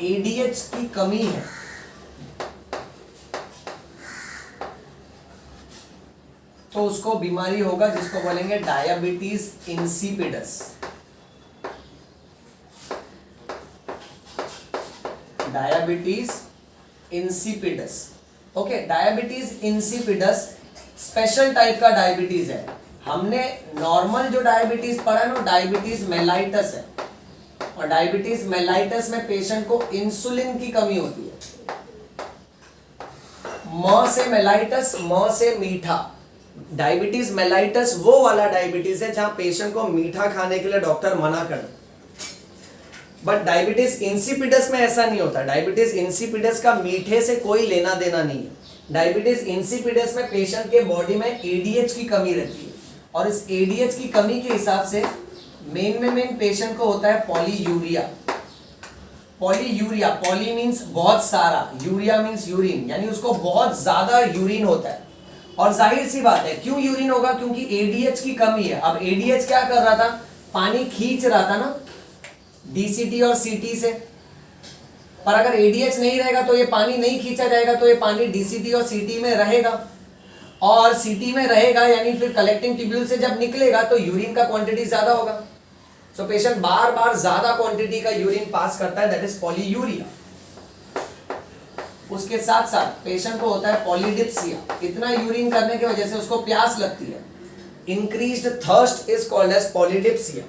एडीएच की कमी है तो उसको बीमारी होगा जिसको बोलेंगे diabetes insipidus. Diabetes insipidus, okay. Diabetes insipidus special type का डायबिटीज है। हमने नॉर्मल जो डायबिटीज पढ़ा है ना, डायबिटीज मेलाइटस है, और डायबिटीज मेलाइटस में पेशेंट को इंसुलिन की कमी होती है। म से मेलाइटस, म से मीठा। डायबिटीज मेलाइटस वो वाला डायबिटीज है जहां पेशेंट को मीठा खाने के लिए डॉक्टर मना कर। बट डायबिटीज इंसिपिडस में ऐसा नहीं होता। डायबिटीज इंसिपिडस का मीठे से कोई लेना देना नहीं है। डायबिटीज इंसिपिडस में पेशेंट के बॉडी में एडीएच की कमी रहती है, और इस एडीएच की कमी के हिसाब से मेन पेशेंट को होता है पॉलीयूरिया। पॉलीयूरिया, पॉली मीन्स बहुत सारा, यूरिया मीन्स यूरिन, यानी उसको बहुत ज्यादा यूरिन होता है। और जाहिर सी बात है, क्यों यूरिन होगा? क्योंकि एडीएच की कमी है। अब एडीएच क्या कर रहा था? पानी खींच रहा था ना डीसीटी और सीटी से। पर अगर एडीएच नहीं रहेगा तो ये पानी नहीं खींचा जाएगा, तो ये पानी डीसीटी और सीटी में रहेगा, और सीटी में रहेगा यानी फिर कलेक्टिंग ट्यूब्यूल से जब निकलेगा तो यूरिन का क्वांटिटी ज्यादा होगा। सो पेशेंट बार बार ज्यादा क्वांटिटी का यूरिन पास करता है, दैट इज पॉलीयूरिया। उसके साथ साथ पेशेंट को होता है पॉलीडिप्सिया। इतना यूरिन करने की वजह से उसको प्यास लगती है। Increased thirst is called as polydipsia,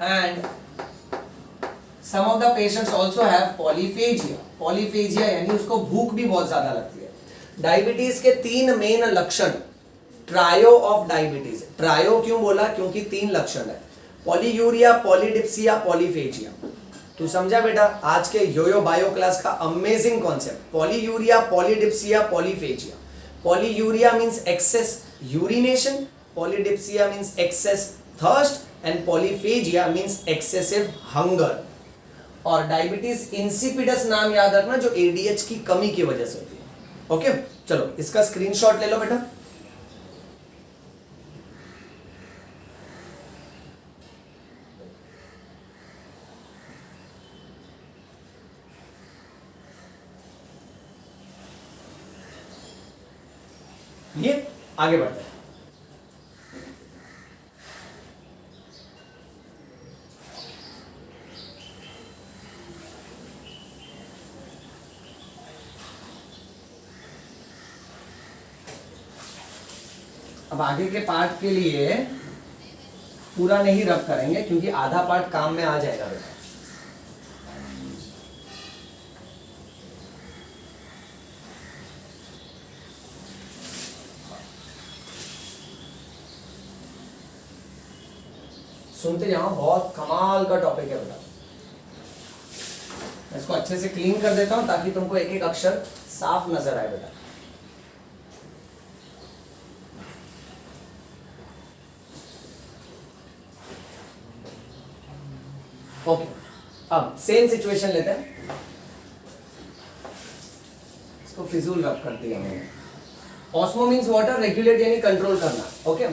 and some of the patients also have polyphagia। polyphagia यानी उसको भूख भी बहुत ज्यादा लगती है। डायबिटीज के तीन मेन लक्षण, ट्रायो ऑफ डायबिटीज। ट्रायो क्यों बोला? क्योंकि तीन लक्षण है, पॉलीयूरिया, पॉलीडिप्सिया, पॉलीफेजिया। तू समझा बेटा आज के योयो बायो क्लास का amazing concept? Polyuria, polydipsia, polyphagia. Polyuria means excess urination, polydipsia means excess thirst, and polyphagia means excessive hunger. और डायबिटीज इंसिपिडस नाम याद रखना, जो एडीएच की कमी की वजह से होती है। ओके, चलो इसका स्क्रीनशॉट ले लो बेटा। ये आगे बढ़ते हैं। अब आगे के पार्ट के लिए पूरा नहीं रब करेंगे, क्योंकि आधा पार्ट काम में आ जाएगा बेटा। सुनते जाओ, बहुत कमाल का टॉपिक है बेटा। मैं इसको अच्छे से क्लीन कर देता हूं ताकि तुमको एक एक अक्षर साफ नजर आए बेटा। ओके, अब सेम सिचुएशन लेते हैं। इसको फिजूल रब कर दिया मैंने। ऑस्मो मीन्स वाटर, रेगुलेट यानी कंट्रोल करना। ओके,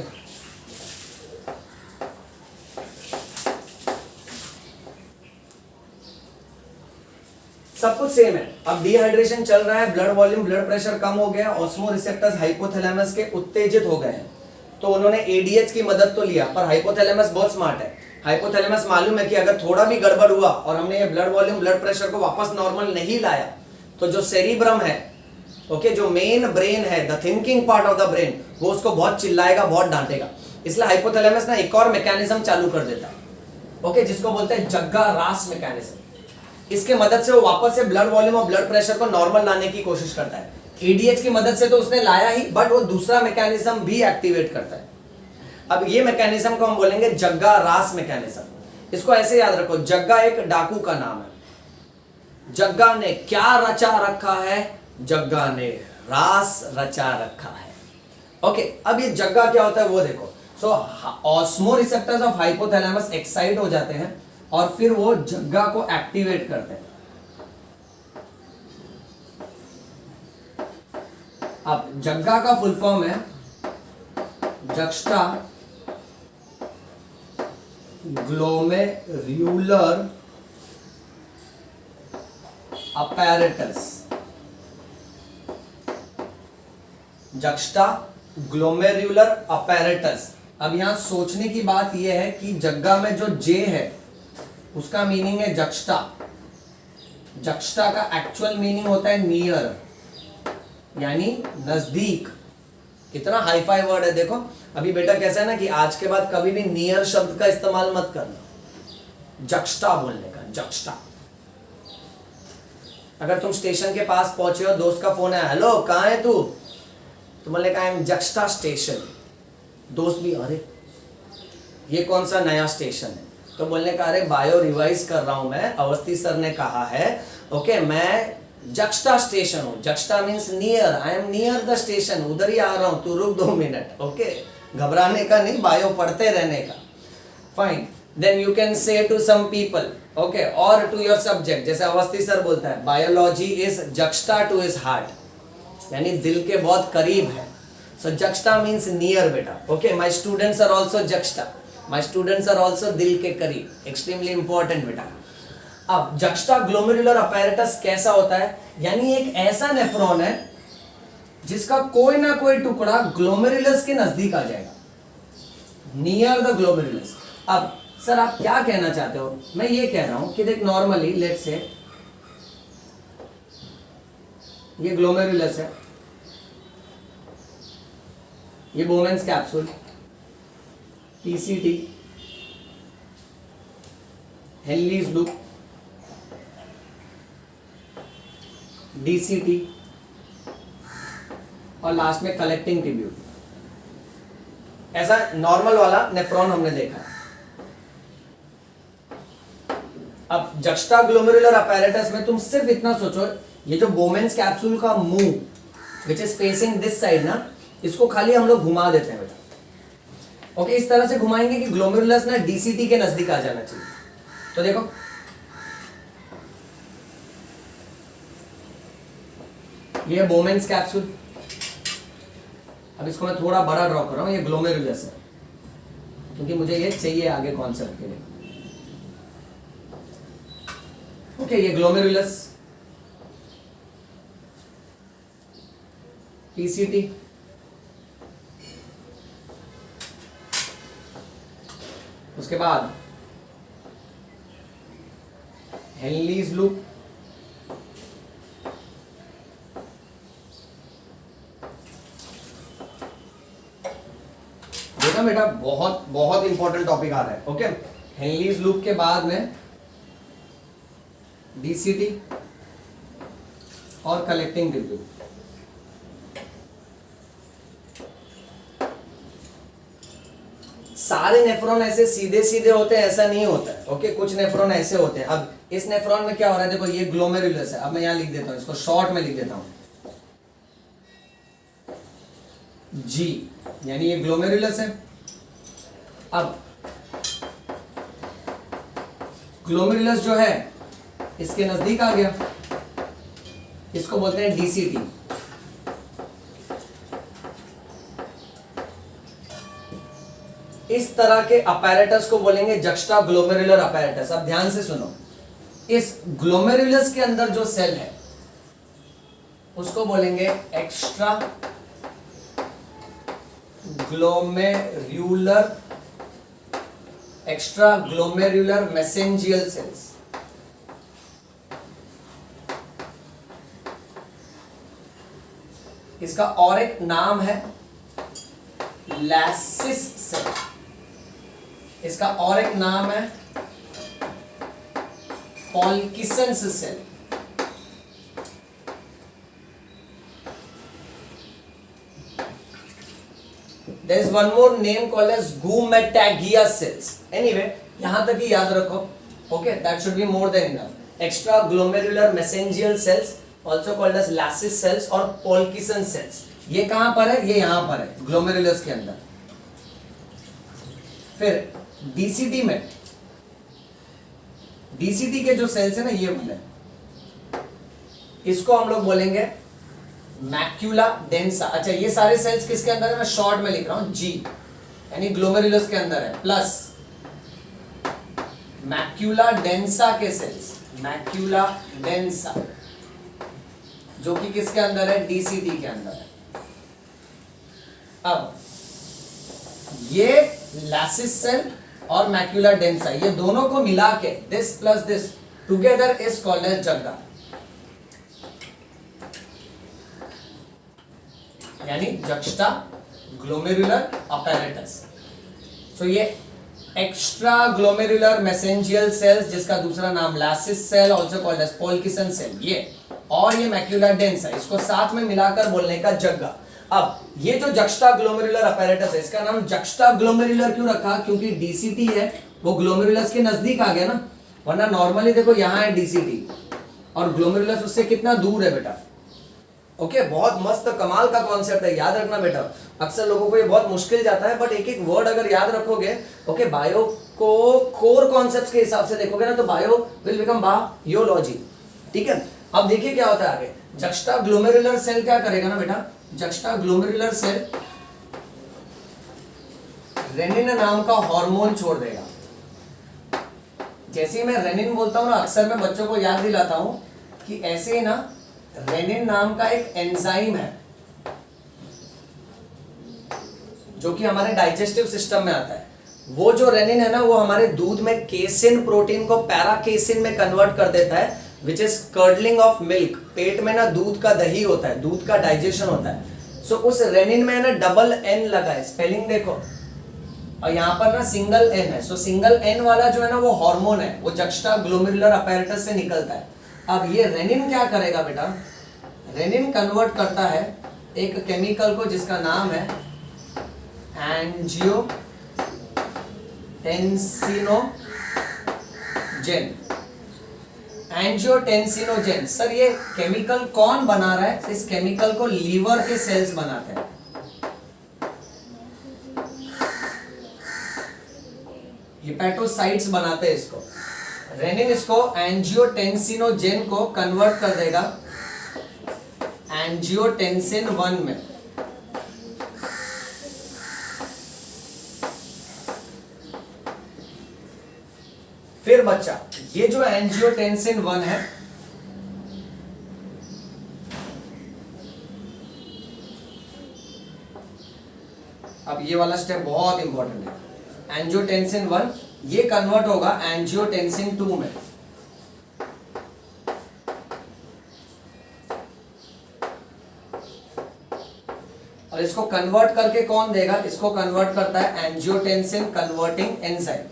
सब कुछ सेम है। अब डिहाइड्रेशन चल रहा है, ब्लड वॉल्यूम, ब्लड प्रेशर कम हो गया, ऑस्मो रिसेप्टर्स हाइपोथैलेमस के उत्तेजित हो गए हैं, तो उन्होंने एडीएच की मदद तो लिया, पर हाइपोथैलेमस बहुत स्मार्ट है। हाइपोथैलेमस मालूम है कि अगर थोड़ा भी गड़बड़ हुआ और हमने ये ब्लड वॉल्यूम, ब्लड प्रेशर को वापस नॉर्मल नहीं लाया, तो जो सेरिब्रम है, ओके, जो मेन ब्रेन है, the thinking part of the brain, वो उसको बहुत चिल्लाएगा, बहुत डांटेगा। इसलिए हाइपोथैलेमस ना एक और मैकेनिज्म चालू कर देता है, ओके, जिसको बोलते हैं जग्गा रास मैकेनिज्म। इसके मदद से वो वापस से ब्लड वॉल्यूम और ब्लड प्रेशर को नॉर्मल लाने की कोशिश करता है। एडीएच की मदद से तो उसने लाया ही, बट वो दूसरा मैकेनिज्म भी एक्टिवेट करता है। अब ये मैकेनिज्म को हम बोलेंगे जग्गा रास मैकेनिज्म। इसको ऐसे याद रखो, जग्गा एक डाकू का नाम है। जग्गा ने क्या रचा रखा है? जग्गा ने रास रचा रखा है। ओके, अब ये जग्गा क्या होता है वो देखो। So osmoreceptors of hypothalamus excite हो जाते हैं और फिर वो जग्गा को एक्टिवेट करते हैं। अब जग्गा का फुल फॉर्म है juxta glomerular apparatus. Juxta glomerular apparatus. अब यहां सोचने की बात यह है कि जग्गा में जो जे है उसका मीनिंग है जक्स्टा। जक्स्टा का एक्चुअल मीनिंग होता है नियर, यानी नजदीक। कितना हाई फाई वर्ड है देखो। अभी बेटा कैसा है ना कि आज के बाद कभी भी नियर शब्द का इस्तेमाल मत करना, जक्स्टा बोलने का, जक्स्टा। अगर तुम स्टेशन के पास पहुंचे हो, दोस्त का फोन है, हेलो कहाँ है तू, तो बोलने का आई एम जक्स्टा स्टेशन। दोस्त भी अरे ये कौन सा नया स्टेशन है, तो बोलने का अरे बायो रिवाइज कर रहा हूं मैं, अवस्थी सर ने कहा है, ओके, मैं जक्स्टा स्टेशन हूं। Juxta means near, I am near the station, उधर ही आ रहा हूं, तू रुक 2 मिनट। ओके, घबराने का नहीं, बायो पढ़ते रहने का। Fine, then you can say to some people, okay, और टू योर सब्जेक्ट, जैसे अवस्थी सर बोलता है biology is juxta to his heart, यानी दिल के बहुत करीब है। सो जक्स्टा मीन्स नियर बेटा। Okay, my students are also juxta, my students are also दिल के करीब, एक्सट्रीमली इंपॉर्टेंट बेटा। अब जक्स्टा ग्लोमेरुलर अपैरेटस कैसा होता है, यानी एक ऐसा नेफ्रॉन है जिसका कोई ना कोई टुकड़ा ग्लोमेरुलस के नजदीक आ जाएगा, नियर द ग्लोमेरुलस। अब सर आप क्या कहना चाहते हो? मैं ये कह रहा हूं कि देख, नॉर्मली लेट्स से ये ग्लोमेरुलस है, ये Bowman's capsule, PCT, Henle's loop, DCT और लास्ट में कलेक्टिंग ट्यूब्यूल। ऐसा नॉर्मल वाला नेफ्रॉन हमने देखा। अब जक्स्टा ग्लोमेरुलर अपैरेटस में तुम सिर्फ इतना सोचो, ये जो बोमेन्स कैप्सूल का मुंह which is facing this side ना, इसको खाली हम लोग घुमा देते हैं बेटा। ओके, इस तरह से घुमाएंगे कि ग्लोमेरुलस ना डीसीटी के नजदीक आ जाना चाहिए। तो देखो ये बोमेन्स कैप्सूल, अब इसको मैं थोड़ा बड़ा ड्रॉ कर रहा हूं, ये ग्लोमेरुलस है क्योंकि मुझे ये चाहिए आगे कॉन्सेप्ट के लिए। ओके, ये ग्लोमेरुलस, पीसीटी, उसके बाद हेनलीज लूप, देखा बेटा, बहुत बहुत इंपॉर्टेंट टॉपिक आ रहा है। ओके, हेनलीज लूप के बाद में डीसीटी और कलेक्टिंग ट्यूब्यूल। सारे नेफ्रॉन ऐसे सीधे सीधे होते हैं ऐसा नहीं होता है। ओके, कुछ नेफ्रॉन ऐसे होते हैं। अब इस नेफ्रॉन में क्या हो रहा है, देखो ये ग्लोमेरुलस है। अब मैं यहां लिख देता हूं, इसको शॉर्ट में लिख देता हूं जी, यानी ये ग्लोमेरुलस है। अब ग्लोमेरुलस जो है इसके नजदीक आ गया, इसको बोलते हैं डीसीटी। इस तरह के अपैरेटस को बोलेंगे जक्स्टा ग्लोमेरुलर अपैरेटस। अब ध्यान से सुनो, इस ग्लोमेरुलस के अंदर जो सेल है उसको बोलेंगे एक्स्ट्रा ग्लोमेरुलर मैसेंजियल सेल्स। इसका और एक नाम है लैसिस सेल। इसका और एक नाम है पॉल्किसंस cell. There is one more name called as Gumetaggia cells. Anyway, यहां तक ही याद रखो. Okay, that should be more than enough. Extra glomerular mesangial cells, also called as Lassis cells और Polkison cells. ये कहां पर है? ये यहां पर है, ग्लोमेरुलस के अंदर. फिर DCT में, DCT के जो सेल्स है ना, ये वाले, इसको हम लोग बोलेंगे मैक्यूला डेंसा। अच्छा, ये सारे सेल्स किसके अंदर है? मैं शॉर्ट में लिख रहा हूं, जी, यानी ग्लोमेरुलस के अंदर है, प्लस मैक्यूला डेंसा के सेल्स, मैक्यूला डेंसा, जो कि किसके अंदर है? डीसीटी के अंदर है। अब ये लैसिस सेल और मैक्यूला डेंसा, ये दोनों को मिला के, this plus this together is called as JGA, यानी जक्स्टा ग्लोमेरुलर अपैरेटस। सो ये एक्स्ट्रा ग्लोमेरुलर मैसेंजियल सेल्स, जिसका दूसरा नाम lacis cell, also called as polkissen cell, ये और ये मैक्यूला डेंसा, इसको साथ में मिलाकर बोलने का जग्गा। अब ये जो जक्स्टा ग्लोमेरुलर अपैरेटस है, इसका नाम जक्स्टा ग्लोमेरुलर क्यों रखा? क्योंकि डीसीटी है वो ग्लोमेरुलस के नजदीक आ गया ना, वरना नॉर्मली देखो यहां है डीसीटी और ग्लोमेरुलस उससे कितना दूर है बेटा। ओके, बहुत मस्त कमाल का कॉन्सेप्ट है, याद रखना बेटा। अक्सर लोगों को ये बहुत मुश्किल जाता है, बट एक एक वर्ड अगर याद रखोगे, ओके, बायो को कोर कॉन्सेप्ट्स के हिसाब से देखोगे ना, तो बायो विल बिकम बायोलॉजी। ठीक है, अब देखिए क्या होता है आगे। जक्स्टा ग्लोमेरुलर सेल क्या करेगा ना बेटा, जक्स्टा ग्लोमेरुलर सेल रेनिन नाम का हार्मोन छोड़ देगा। जैसे ही मैं रेनिन बोलता हूं ना, अक्सर मैं बच्चों को याद दिलाता हूं कि ऐसे ही ना, रेनिन नाम का एक एंजाइम है जो कि हमारे डाइजेस्टिव सिस्टम में आता है। वो जो रेनिन है ना, वो हमारे दूध में केसिन प्रोटीन को पैराकेसिन में कन्वर्ट कर देता है, which is curdling of milk. पेट में ना दूध का दही होता है, दूध का डाइजेशन होता है। सो उस रेनिन में ना डबल एन लगा है, स्पेलिंग देखो, और यहाँ पर ना सिंगल एन है। सो सिंगल एन वाला जो है ना, वो हार्मोन है, वो जक्स्टा ग्लोमेरुलर अपैरेटस से निकलता है। अब ये रेनिन क्या करेगा बेटा? रेनिन कन्वर्ट करता है एक केमिकल को जिसका नाम है एंजियोटेंसिनोजेन। एंजियोटेंसिनोजेन, सर ये केमिकल कौन बना रहा है? इस केमिकल को लीवर के सेल्स बनाते हैं। हिपैटोसाइट्स बनाते हैं इसको। रेनिन इसको एंजियोटेंसिनोजेन को कन्वर्ट कर देगा एंजियोटेंसिन 1 में। फिर बच्चा, ये जो एंजियोटेंसिन 1 है, अब ये वाला स्टेप बहुत इंपॉर्टेंट है। एंजियोटेंसिन 1 ये कन्वर्ट होगा एंजियोटेंसिन 2 में। और इसको कन्वर्ट करके कौन देगा? इसको कन्वर्ट करता है एंजियोटेंसिन कन्वर्टिंग एंजाइम,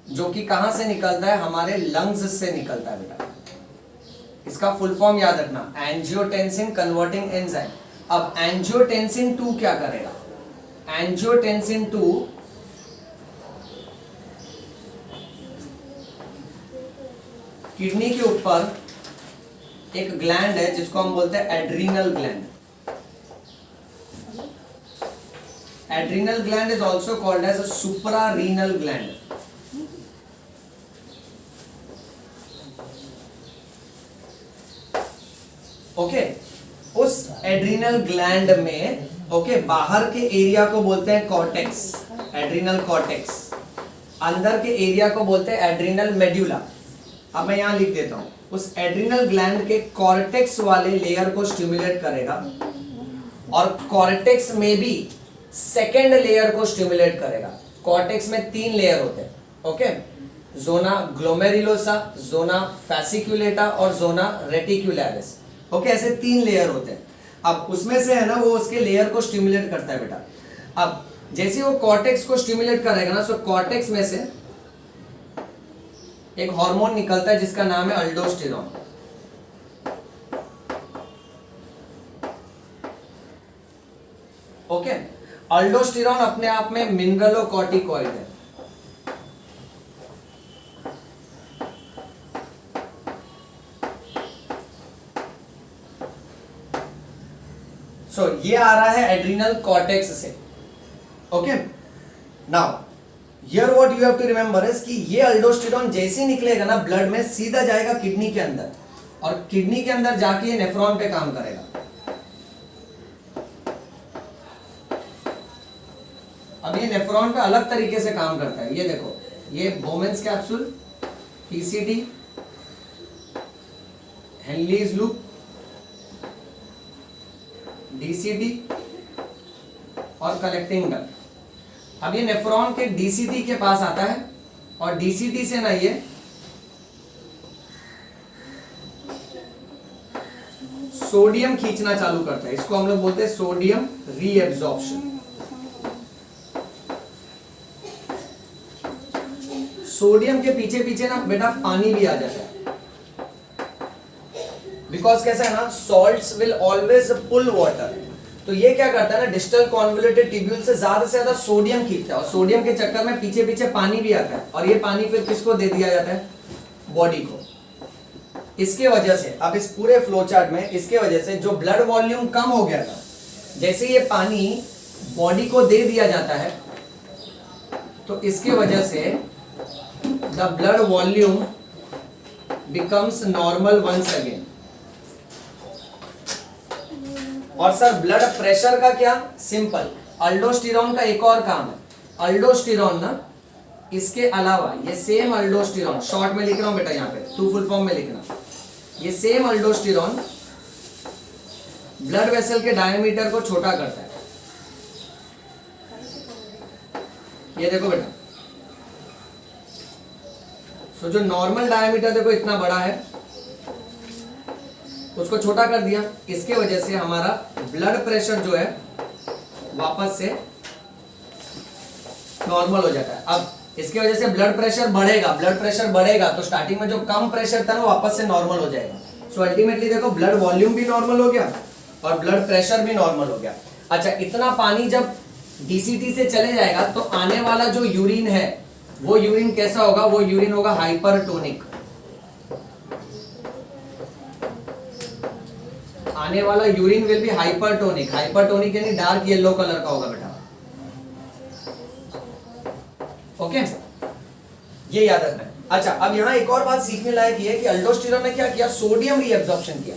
जो कि कहां से निकलता है? हमारे लंग्स से निकलता है बेटा। इसका फुल फॉर्म याद रखना, एंजियोटेंसिन कन्वर्टिंग एंजाइम। अब एंजियोटेंसिन 2 क्या करेगा? एंजियोटेंसिन 2 किडनी के ऊपर एक ग्लैंड है जिसको हम बोलते हैं adrenal gland. Adrenal gland is also called as a suprarenal gland. Okay, उस एड्रिनल ग्लैंड में ओके बाहर के एरिया को बोलते हैं कॉर्टेक्स, एड्रिनल कॉर्टेक्स, अंदर के एरिया को बोलते हैं एड्रिनल मेड्यूला। अब मैं यहां लिख देता हूं, उस एड्रिनल ग्लैंड के कॉर्टेक्स वाले लेयर को स्टिमुलेट करेगा और कॉर्टेक्स में भी सेकेंड लेयर को स्टिमुलेट करेगा। कॉर्टेक्स में 3 लेयर होते हैं, ओके, जोना ग्लोमेरुलोसा, जोना फैसिकुलेटा और जोना रेटिकुलरिस। ओके, ऐसे 3 लेयर होते हैं। अब उसमें से है ना वो उसके लेयर को स्टिमुलेट करता है बेटा। अब जैसे वो कॉर्टेक्स को स्टिमुलेट करेगा ना, सो कॉर्टेक्स में से एक हार्मोन निकलता है जिसका नाम है अल्डोस्टेरॉन। ओके, अल्डोस्टेरॉन अपने आप में मिनरलोकॉर्टिकॉइड है। ये आ रहा है एड्रिनल कॉर्टेक्स से। Okay, now here what you have to remember is कि ये अल्डोस्टेरॉन जैसे ही निकलेगा ना ब्लड में, सीधा जाएगा किडनी के अंदर और किडनी के अंदर जाके ये नेफ्रॉन पे काम करेगा। अब ये नेफ्रॉन पे अलग तरीके से काम करता है। ये देखो, ये Bowman's capsule, PCD, Henle's loop, DCD और कलेक्टिंग डक्ट। अब ये नेफ्रॉन के डीसीडी के पास आता है और डीसीडी से ना ये सोडियम खींचना चालू करता है। इसको हम लोग बोलते हैं सोडियम रीएब्जॉर्प्शन। सोडियम के पीछे पीछे ना बेटा पानी भी आ जाता है, बिकॉज कैसा है ना, salts will always pull water. तो ये क्या करता है ना, डिस्टल कॉन्वोल्यूटेड ट्यूब्यूल से ज्यादा सोडियम खींचता है और सोडियम के चक्कर में पीछे पीछे पानी भी आता है और ये पानी फिर किसको दे दिया जाता है, बॉडी को। इसके वजह से अब इस पूरे फ्लो चार्ट में इसके वजह से जो ब्लड वॉल्यूम कम हो गया था, जैसे ये पानी बॉडी को दे दिया जाता है तो इसके वजह से the blood volume becomes normal once again. और सर ब्लड प्रेशर का क्या, सिंपल, अल्डोस्टेरॉन का एक और काम है। अल्डोस्टेरॉन ना, इसके अलावा ये सेम अल्डोस्टेरॉन, शॉर्ट में लिख रहा हूं बेटा, यहाँ पे टू फुल फॉर्म में लिखना, ये सेम अल्डोस्टेरॉन ब्लड वेसल के डायमीटर को छोटा करता है। ये देखो बेटा, सो जो नॉर्मल डायमीटर देखो इतना बड़ा है, उसको छोटा कर दिया। इसके वजह से हमारा ब्लड प्रेशर जो है वापस से नॉर्मल हो जाता है। अब इसके वजह से ब्लड प्रेशर बढ़ेगा तो स्टार्टिंग में जो कम प्रेशर था ना वापस से नॉर्मल हो जाएगा। सो अल्टीमेटली देखो, ब्लड वॉल्यूम भी नॉर्मल हो गया और ब्लड प्रेशर भी नॉर्मल हो गया। अच्छा, इतना पानी जब डीसीटी से चले जाएगा तो आने वाला जो यूरिन है वो यूरिन कैसा होगा, वो यूरिन होगा हाइपरटोनिक। आने वाला urine will be hypertonic. Hypertonic यानी डार्क येलो कलर का होगा बेटा। ओके, ये याद रखना है। अच्छा, अब यहाँ एक और बात सीखने लायक ये है कि अल्डोस्टेरॉन ने क्या किया, सोडियम रीएब्जॉर्प्शन किया।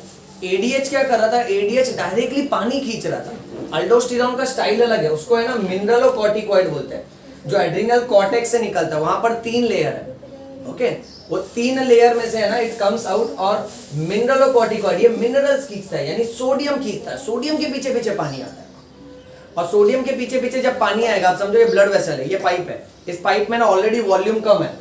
एडीएच क्या कर रहा था, एडीएच डायरेक्टली पानी खींच रहा था। अल्डोस्टेरॉन का स्टाइल अलग है, उसको है ना मिनरलोकॉर्टिकॉइड बोलते हैं। जो एड्रिनल कॉर्टेक्स से निकलता है वहां पर 3 लेयर है। ओके, वो 3 लेयर में से है ना इट कम्स आउट और मिनरलोकॉर्टिकॉइड ये मिनरल्स खींचता है, यानी सोडियम खींचता है। सोडियम के पीछे पीछे पानी आता है और सोडियम के पीछे पीछे जब पानी आएगा, आप समझो ये ब्लड वेसल है, ये पाइप है, इस पाइप में ना ऑलरेडी वॉल्यूम कम है,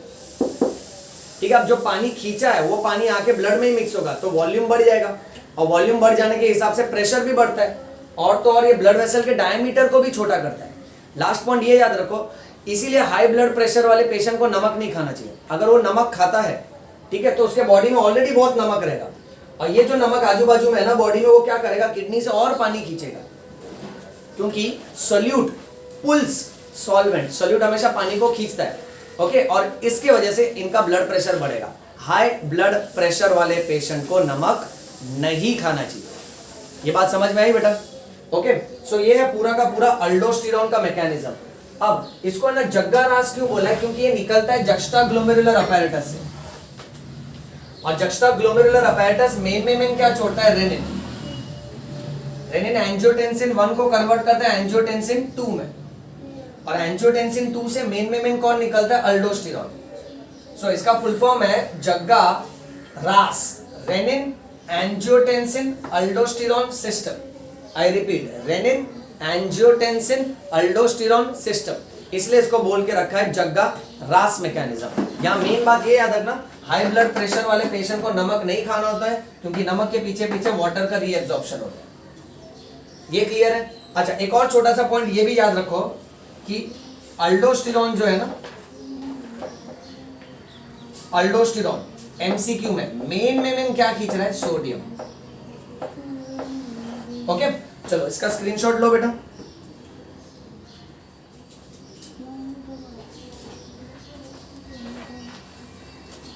ठीक है। अब जो पानी खींचा है वो पानी आके ब्लड में ही मिक्स होगा तो वॉल्यूम बढ़ जाएगा और वॉल्यूम बढ़ जाने के हिसाब से प्रेशर भी बढ़ता है और तो और ये ब्लड वेसल के डायमीटर को भी छोटा करता है। लास्ट पॉइंट ये याद रखो, इसीलिए हाई ब्लड प्रेशर वाले पेशेंट को नमक नहीं खाना चाहिए। अगर वो नमक खाता है, ठीक है, तो उसके बॉडी में ऑलरेडी बहुत नमक रहेगा और ये जो नमक आजू बाजू में है ना बॉडी में, वो क्या करेगा, किडनी से और पानी खींचेगा, क्योंकि सोल्यूट पुल्स सॉल्वेंट, सोल्यूट हमेशा पानी को खींचता है। ओके, और इसके वजह से इनका ब्लड प्रेशर बढ़ेगा। हाई ब्लड प्रेशर वाले पेशेंट को नमक नहीं खाना चाहिए। ये बात समझ में आई बेटा? ओके, सो ये है पूरा का पूरा अल्डोस्टेरॉन का मैकेनिज्म। अब इसको ना जग्गा रास क्यों बोला है, क्योंकि ये निकलता है जक्स्टाग्लोमेरुलर अपैरेटस से और जक्स्टाग्लोमेरुलर अपैरेटस मेन क्या छोड़ता है, रेनिन। रेनिन एंजियोटेंसिन 1 को कन्वर्ट करता है एंजियोटेंसिन 2 में, और एंजियोटेंसिन 2 से मेन कौन निकलता है? अल्डोस्टेरॉन। सो इसका फुल फॉर्म है जग्गा रास, renin angiotensin aldosterone system. I repeat, renin angiotensin aldosterone system, इसलिए इसको बोल के रखा है जग्गा रास मैकेनिज्म। यहाँ मेन बात ये याद रखना, हाई ब्लड प्रेशर वाले पेशेंट को नमक नहीं खाना होता है, क्योंकि नमक के पीछे पीछे वाटर का रीएब्जॉर्प्शन होता है। ये क्लियर है? अच्छा, एक और छोटा सा पॉइंट ये भी याद रखो कि अल्डोस्टेरॉन जो है ना, अल्डोस्टेरॉन एमसीक्यू में मेन क्या खींच रहा है? सोडियम। ओके, चलो इसका स्क्रीनशॉट लो बेटा।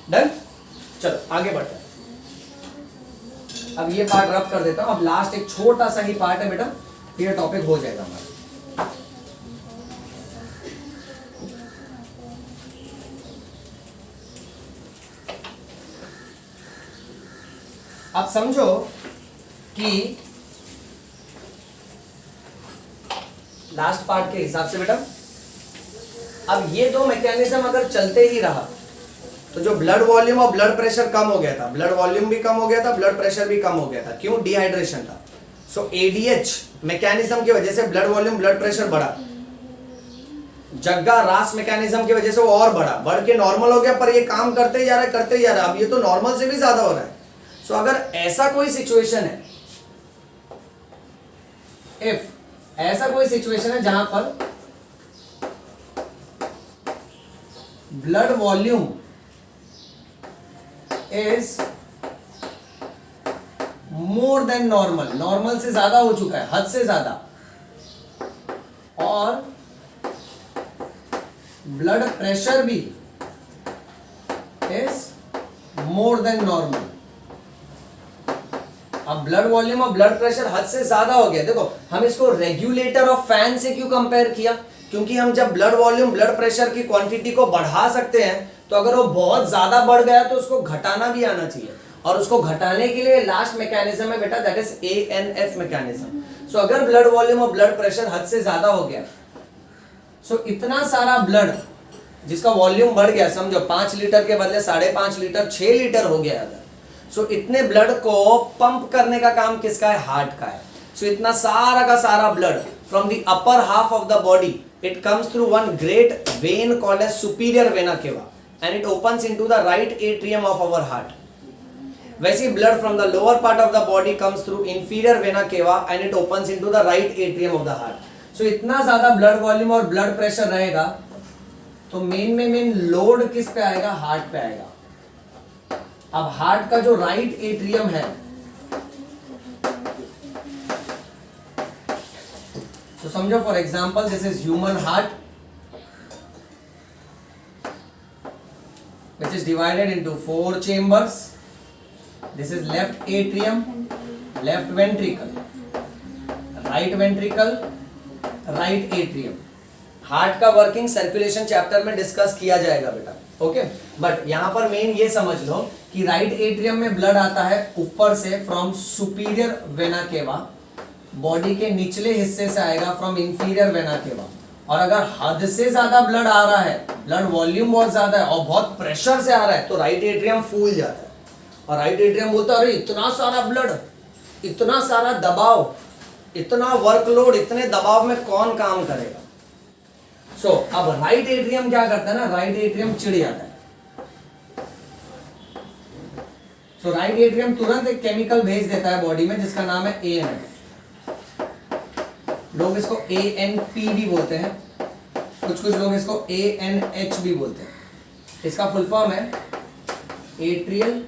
डन, चलो आगे बढ़ते हैं। अब ये पार्ट रब कर देता हूं, अब लास्ट एक छोटा सा ही पार्ट है बेटा, ये टॉपिक हो जाएगा हमारा। आप समझो कि लास्ट पार्ट के हिसाब से बेटा, अब ये दो मैकेनिज्म अगर चलते ही रहा तो जो ब्लड वॉल्यूम और ब्लड प्रेशर कम हो गया था, ब्लड वॉल्यूम भी कम हो गया था, ब्लड प्रेशर भी कम हो गया था। क्यों? डिहाइड्रेशन था। सो एडीएच मैकेनिज्म की वजह से ब्लड वॉल्यूम ब्लड प्रेशर बढ़ा, जग्गा रास मैकेनिज्म की वजह से वो और बढ़ा, बढ़ के नॉर्मल हो गया, पर ये काम करते ही जा रहा है, अब ये तो नॉर्मल से भी ज्यादा हो रहा है। सो अगर ऐसा कोई सिचुएशन है, इफ ऐसा कोई सिचुएशन है जहां पर blood volume is more than normal, normal से ज्यादा हो चुका है, हद से ज्यादा, और ब्लड प्रेशर भी इज मोर देन नॉर्मल। अब ब्लड वॉल्यूम और ब्लड प्रेशर हद से ज्यादा हो गया। देखो, हम इसको रेगुलेटर ऑफ फैन से क्यों कंपेयर किया? क्योंकि हम जब ब्लड वॉल्यूम ब्लड प्रेशर की क्वांटिटी को बढ़ा सकते हैं, तो अगर वो बहुत ज्यादा बढ़ गया तो उसको घटाना भी आना चाहिए, और उसको घटाने के लिए लास्ट मैकेनिज्म है बेटा, दैट इज एएनएफ मैकेनिज्म। सो अगर ब्लड वॉल्यूम और ब्लड प्रेशर हद से ज्यादा हो गया, सो इतना सारा ब्लड जिसका वॉल्यूम बढ़ गया, समझो 5 लीटर के बदले 5.5 लीटर 6 लीटर हो गया अगर, सो इतने ब्लड को पंप करने का काम किसका है? हार्ट का है। सो इतना सारा का सारा blood from the upper half of the body, it comes through one great vein called as superior vena cava, and it opens into the right atrium of our heart. वैसे blood from the lower part of the body comes through inferior vena cava and it opens into the right atrium of the heart. So इतना ज़्यादा blood volume और blood pressure रहेगा तो main load किस पे आएगा? Heart पे आएगा। अब हार्ट का जो राइट एट्रियम है, तो समझो for example this is human heart which is divided into 4 chambers. This is left atrium, left ventricle, right ventricle, right atrium. Heart का वर्किंग सर्कुलेशन चैप्टर में डिस्कस किया जाएगा बेटा, ओके। बट यहां पर मेन ये समझ लो कि राइट एट्रियम में ब्लड आता है ऊपर से फ्रॉम सुपीरियर वेना केवा, बॉडी के निचले हिस्से से आएगा फ्रॉम इंफीरियर वेना केवा। और अगर हद से ज्यादा ब्लड आ रहा है, ब्लड वॉल्यूम बहुत ज्यादा है और बहुत प्रेशर से आ रहा है, तो राइट एट्रियम फूल जाता है और राइट एट्रियम बोलता है अरे इतना सारा ब्लड, इतना सारा दबाव, इतना वर्कलोड, इतने दबाव में कौन काम करेगा। सो अब राइट एट्रियम क्या करता है ना, राइट एट्रियम चिढ़ जाता है। सो राइट एट्रियम तुरंत एक केमिकल भेज देता है बॉडी में जिसका नाम है एएनएफ। लोग इसको एएनपी भी बोलते हैं, कुछ लोग इसको एएनएच भी बोलते हैं। इसका फुल फॉर्म है एट्रियल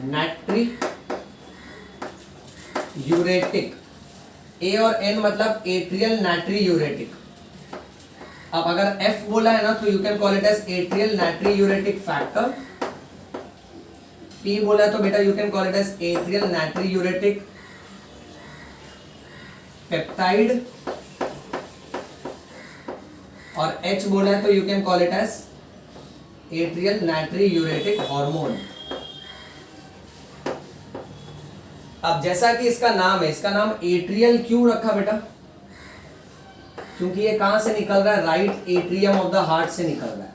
नाइट्री यूरेटिक। ए और एन मतलब एट्रियल नाइट्री यूरेटिक। अब अगर एफ बोला है ना तो you can call it as atrial natriuretic factor. P बोला है तो बेटा you can call it as atrial natriuretic peptide, और H बोला है तो you can call it as atrial natriuretic hormone. अब जैसा कि इसका नाम है, इसका नाम एट्रियल क्यों रखा बेटा? क्योंकि ये कहां से निकल रहा है? Right atrium of the heart से निकल रहा है।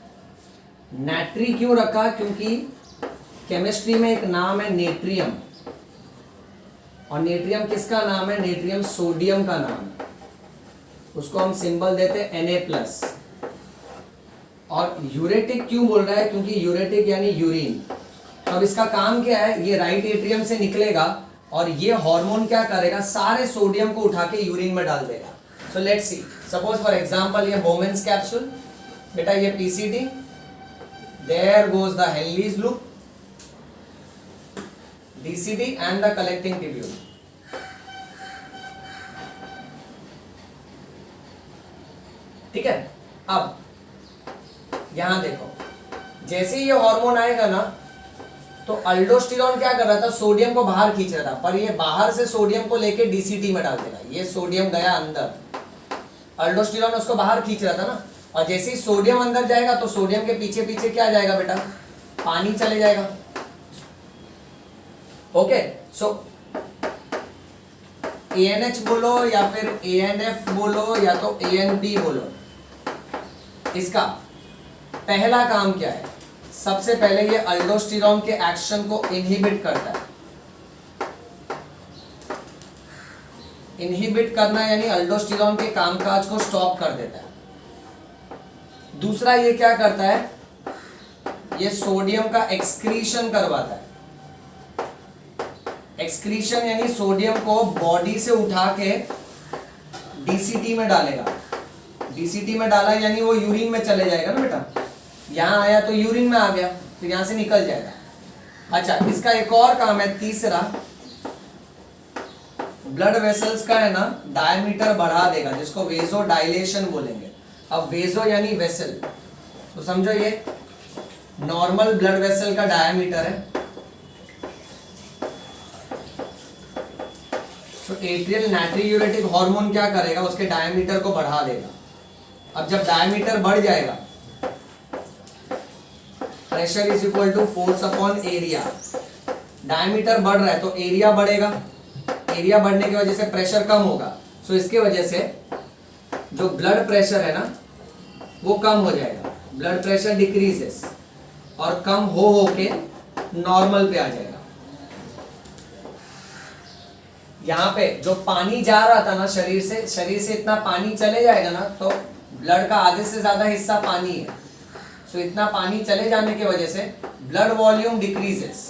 नेट्री क्यों रखा? क्योंकि केमिस्ट्री में एक नाम है नेट्रियम, और नेट्रियम किसका नाम है? नेट्रियम सोडियम का नाम है। उसको हम सिंबल देते हैं Na+। और यूरेटिक क्यों बोल रहा है? क्योंकि यूरेटिक यानी यूरिन। तो अब इसका काम क्या है? ये राइट एट्रियम से निकलेगा और ये हार्मोन क्या करेगा? सारे सोडियम को उठा के यूरिन में डाल देगा। So let's see, suppose for example ये बोमेंस कैप्सूल, बेटा ये PCD, there goes the Henle's loop, DCD and the collecting tubule. ठीक है, अब यहां देखो, जैसे ही ये हार्मोन आएगा ना, तो अल्डोस्टेरोन क्या कर रहा था? सोडियम को बाहर खींच रहा था, पर ये बाहर से सोडियम को लेके डीसीटी में डाल देगा। ये सोडियम गया अंदर, अल्डोस्टेरोन उसको बाहर खींच रहा था ना, और जैसे ही सोडियम अंदर जाएगा तो सोडियम के पीछे पीछे क्या जाएगा बेटा? पानी चले जाएगा। ओके, सो ANH बोलो या फिर ANF बोलो या तो ANP बोलो, इसका पहला काम क्या है? सबसे पहले ये अल्डोस्टेरोन के एक्शन को इनहिबिट करता है। इनहिबिट करना यानी अल्डोस्टेरोन के कामकाज को स्टॉप कर देता है। दूसरा ये क्या करता है? ये सोडियम का एक्सक्रीशन करवाता है। एक्सक्रीशन यानी सोडियम को बॉडी से उठा के डीसीटी में डालेगा। डीसीटी में डाला यानी वो यूरिन में चले जाएगा ना बेटा, यहां आया तो यूरिन में आ गया, फिर यहां से निकल जाएगा। अच्छा, इसका एक और काम है तीसरा, ब्लड वेसल्स का है ना डायमीटर बढ़ा देगा, जिसको वेजो डायलेशन बोलेंगे। अब वेजो यानी वेसल, तो समझो ये नॉर्मल ब्लड वेसल का डायमीटर है, तो एट्रियल नाट्रियूरेटिक हार्मोन क्या करेगा? उसके डायमीटर को बढ़ा देगा। अब जब डायमीटर बढ़ जाएगा, pressure is equal to force upon area. Diameter बढ़ रहा है तो एरिया बढ़ेगा, एरिया बढ़ने की वजह से प्रेशर कम होगा। सो इसके वजह से जो ब्लड प्रेशर है ना वो कम हो जाएगा, ब्लड प्रेशर डिक्रीजेस और कम हो के नॉर्मल पे आ जाएगा। यहाँ पे जो पानी जा रहा था ना शरीर से इतना पानी चले जाएगा ना, तो ब्लड का आधे से ज्यादा हिस्सा पानी है। सो इतना पानी चले जाने की वजह से ब्लड वॉल्यूम डिक्रीजेस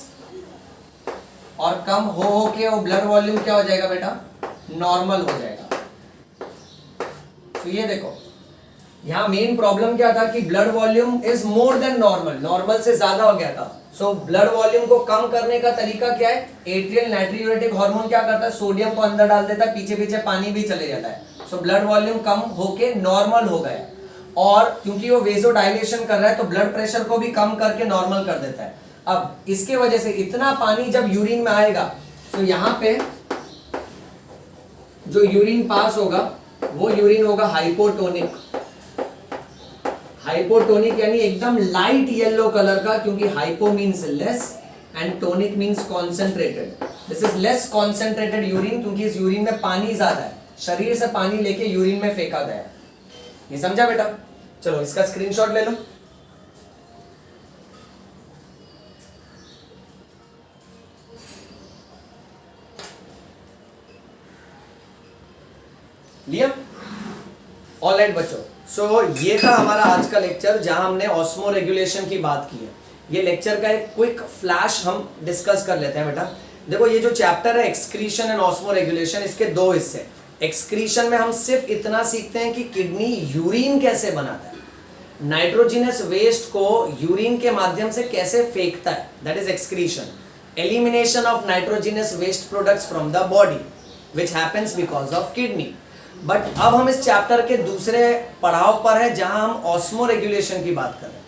और कम हो के वो ब्लड वॉल्यूम क्या हो जाएगा बेटा? नॉर्मल हो जाएगा। तो ये देखो, यहाँ मेन प्रॉब्लम क्या था कि blood volume is more than normal, normal से ज्यादा हो गया था। सो ब्लड वॉल्यूम को कम करने का तरीका क्या है? एट्रियल नाट्रियूरेटिक हार्मोन क्या करता है? सोडियम को अंदर डाल देता है, पीछे पीछे पानी भी चले जाता है। सो ब्लड वॉल्यूम कम होके नॉर्मल हो गया, और क्योंकि वो वेजोडाइलेशन कर रहा है तो ब्लड प्रेशर को भी कम करके नॉर्मल कर देता है। अब इसके वजह से इतना पानी जब यूरिन में आएगा, तो यहाँ पे जो यूरिन पास होगा वो यूरिन होगा हाइपोटोनिक। हाइपोटोनिक यानी एकदम लाइट येलो कलर का, क्योंकि hypo means less and tonic means concentrated. This is less concentrated urine, क्योंकि इस यूरिन में पानी ज्यादा है, शरीर से पानी लेके यूरिन में फेंका गया। ये समझा बेटा? चलो इसका स्क्रीनशॉट ले लो। लिया? ऑलराइट बच्चों, सो ये था हमारा आज का लेक्चर जहां हमने ऑस्मो रेगुलेशन की बात की है। ये लेक्चर का एक क्विक फ्लैश हम डिस्कस कर लेते हैं बेटा। देखो, ये जो चैप्टर है एक्सक्रीशन एंड ऑस्मो रेगुलेशन, इसके दो हिस्से। एक्सक्रीशन में हम सिर्फ इतना सीखते हैं कि किडनी यूरिन कैसे बनाता है, नाइट्रोजिनस वेस्ट को यूरिन के माध्यम से कैसे फेंकता है, that is excretion. Elimination of nitrogenous waste products from the body which happens because of kidney. But अब हम इस चैप्टर के दूसरे पड़ाव पर है जहां हम ऑस्मो रेगुलेशन की बात कर रहे हैं।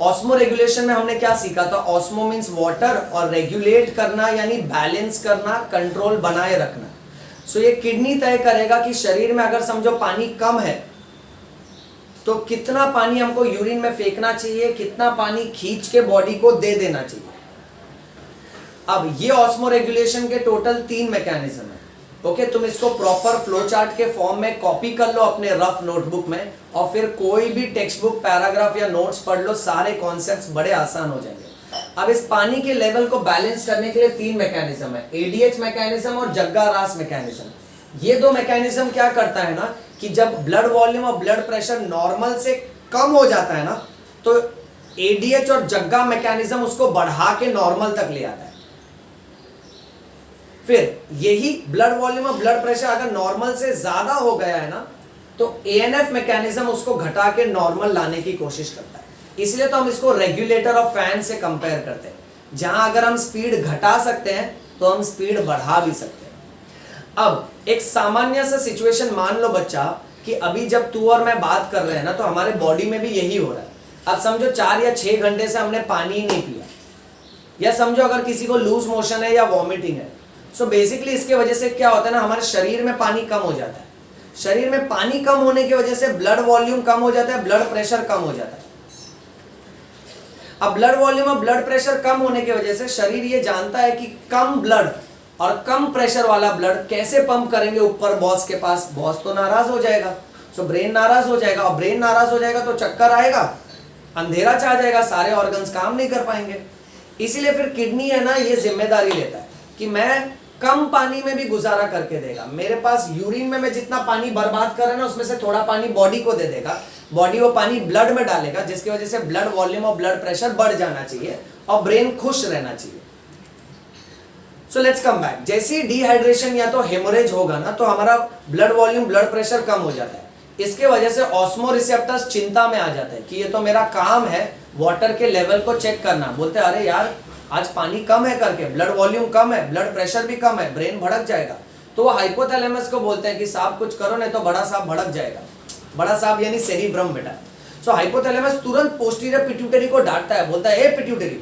ऑस्मो रेगुलेशन में हमने क्या सीखा था? ऑस्मो मीन्स वाटर और रेगुलेट करना यानी बैलेंस करना, कंट्रोल बनाए रखना। सो ये किडनी तय करेगा कि शरीर में अगर समझो पानी कम है तो कितना पानी हमको यूरिन में फेंकना चाहिए, कितना पानी खींच के बॉडी को दे देना चाहिए। अब ये ऑस्मो रेगुलेशन के टोटल 3 मैकेनिज्म है। ओके, तुम इसको प्रॉपर फ्लो चार्ट के फॉर्म में कॉपी कर लो अपने रफ नोटबुक में, और फिर कोई भी टेक्स्ट बुक पैराग्राफ या नोट्स पढ़ लो, सारे कॉन्सेप्ट्स बड़े आसान हो जाएंगे। अब इस पानी के लेवल को बैलेंस करने के लिए 3 मैकेनिज्म है, एडीएच मैकेनिज्म और जग्गा रास मैकेनिज्म। ये 2 मैकेनिज्म क्या करता है ना कि जब ब्लड वॉल्यूम और ब्लड प्रेशर नॉर्मल से कम हो जाता है ना, तो एडीएच और जग्गा मैकेनिज्म उसको बढ़ा के नॉर्मल तक ले आता है। फिर यही ब्लड वॉल्यूम और ब्लड प्रेशर अगर नॉर्मल से ज्यादा हो गया है ना, तो एएनएफ मैकेनिज्म उसको घटा के नॉर्मल लाने की कोशिश करता है। इसलिए तो हम इसको रेगुलेटर ऑफ फैन से कंपेयर करते हैं। जहां अगर हम स्पीड घटा सकते हैं तो हम स्पीड बढ़ा भी सकते हैं। अब एक सामान्य सा सिचुएशन मान लो बच्चा कि अभी जब तू और मैं बात कर रहे हैं ना, तो हमारे बॉडी में भी यही हो रहा है। अब समझो 4 या 6 घंटे से हमने पानी ही नहीं पिया, या समझो अगर किसी को लूज मोशन है या वॉमिटिंग है, सो बेसिकली इसके वजह से क्या होता है ना, हमारे शरीर में पानी कम हो जाता है। शरीर में पानी कम होने की वजह से ब्लड वॉल्यूम कम हो जाता है, ब्लड प्रेशर कम हो जाता है। अब ब्लड वॉल्यूम और ब्लड प्रेशर कम होने की वजह से शरीर ये जानता है कि कम ब्लड और कम प्रेशर वाला ब्लड कैसे पंप करेंगे ऊपर बॉस के पास। बॉस तो नाराज हो जाएगा, सो ब्रेन नाराज हो जाएगा, और ब्रेन नाराज हो जाएगा तो चक्कर आएगा, अंधेरा छा जाएगा, सारे ऑर्गन्स काम नहीं कर पाएंगे। इसीलिए फिर किडनी है ना, ये जिम्मेदारी लेता है कि मैं कम पानी में भी गुजारा करके देगा। मेरे पास यूरिन में मैं जितना पानी बर्बाद कर रहा है ना, उसमें से थोड़ा पानी बॉडी को दे देगा, बॉडी वो पानी ब्लड में डालेगा, जिसकी वजह से ब्लड वॉल्यूम और ब्लड प्रेशर बढ़ जाना चाहिए और ब्रेन खुश रहना चाहिए। So let's come back. जैसे डिहाइड्रेशन या तो हेमोरेज होगा ना, तो हमारा ब्लड वॉल्यूम ब्लड प्रेशर कम हो जाता है। इसके वजह से ऑस्मो रिसेप्टर्स चिंता में आ जाते हैं कि ये तो मेरा काम है वाटर के लेवल को चेक करना। बोलते हैं अरे यार आज पानी कम है करके, ब्लड वॉल्यूम कम है, ब्लड प्रेशर भी कम है, ब्रेन भड़क जाएगा। तो वो हाइपोथैलेमस को बोलते हैं कि साहब कुछ करो नहीं तो बड़ा साहब भड़क जाएगा। बड़ा साहब यानी सेरिब्रम बेटा। सो हाइपोथैलेमस तुरंत पोस्टीरियर पिट्यूटरी को डांटता है, बोलता है ए पिट्यूटरी,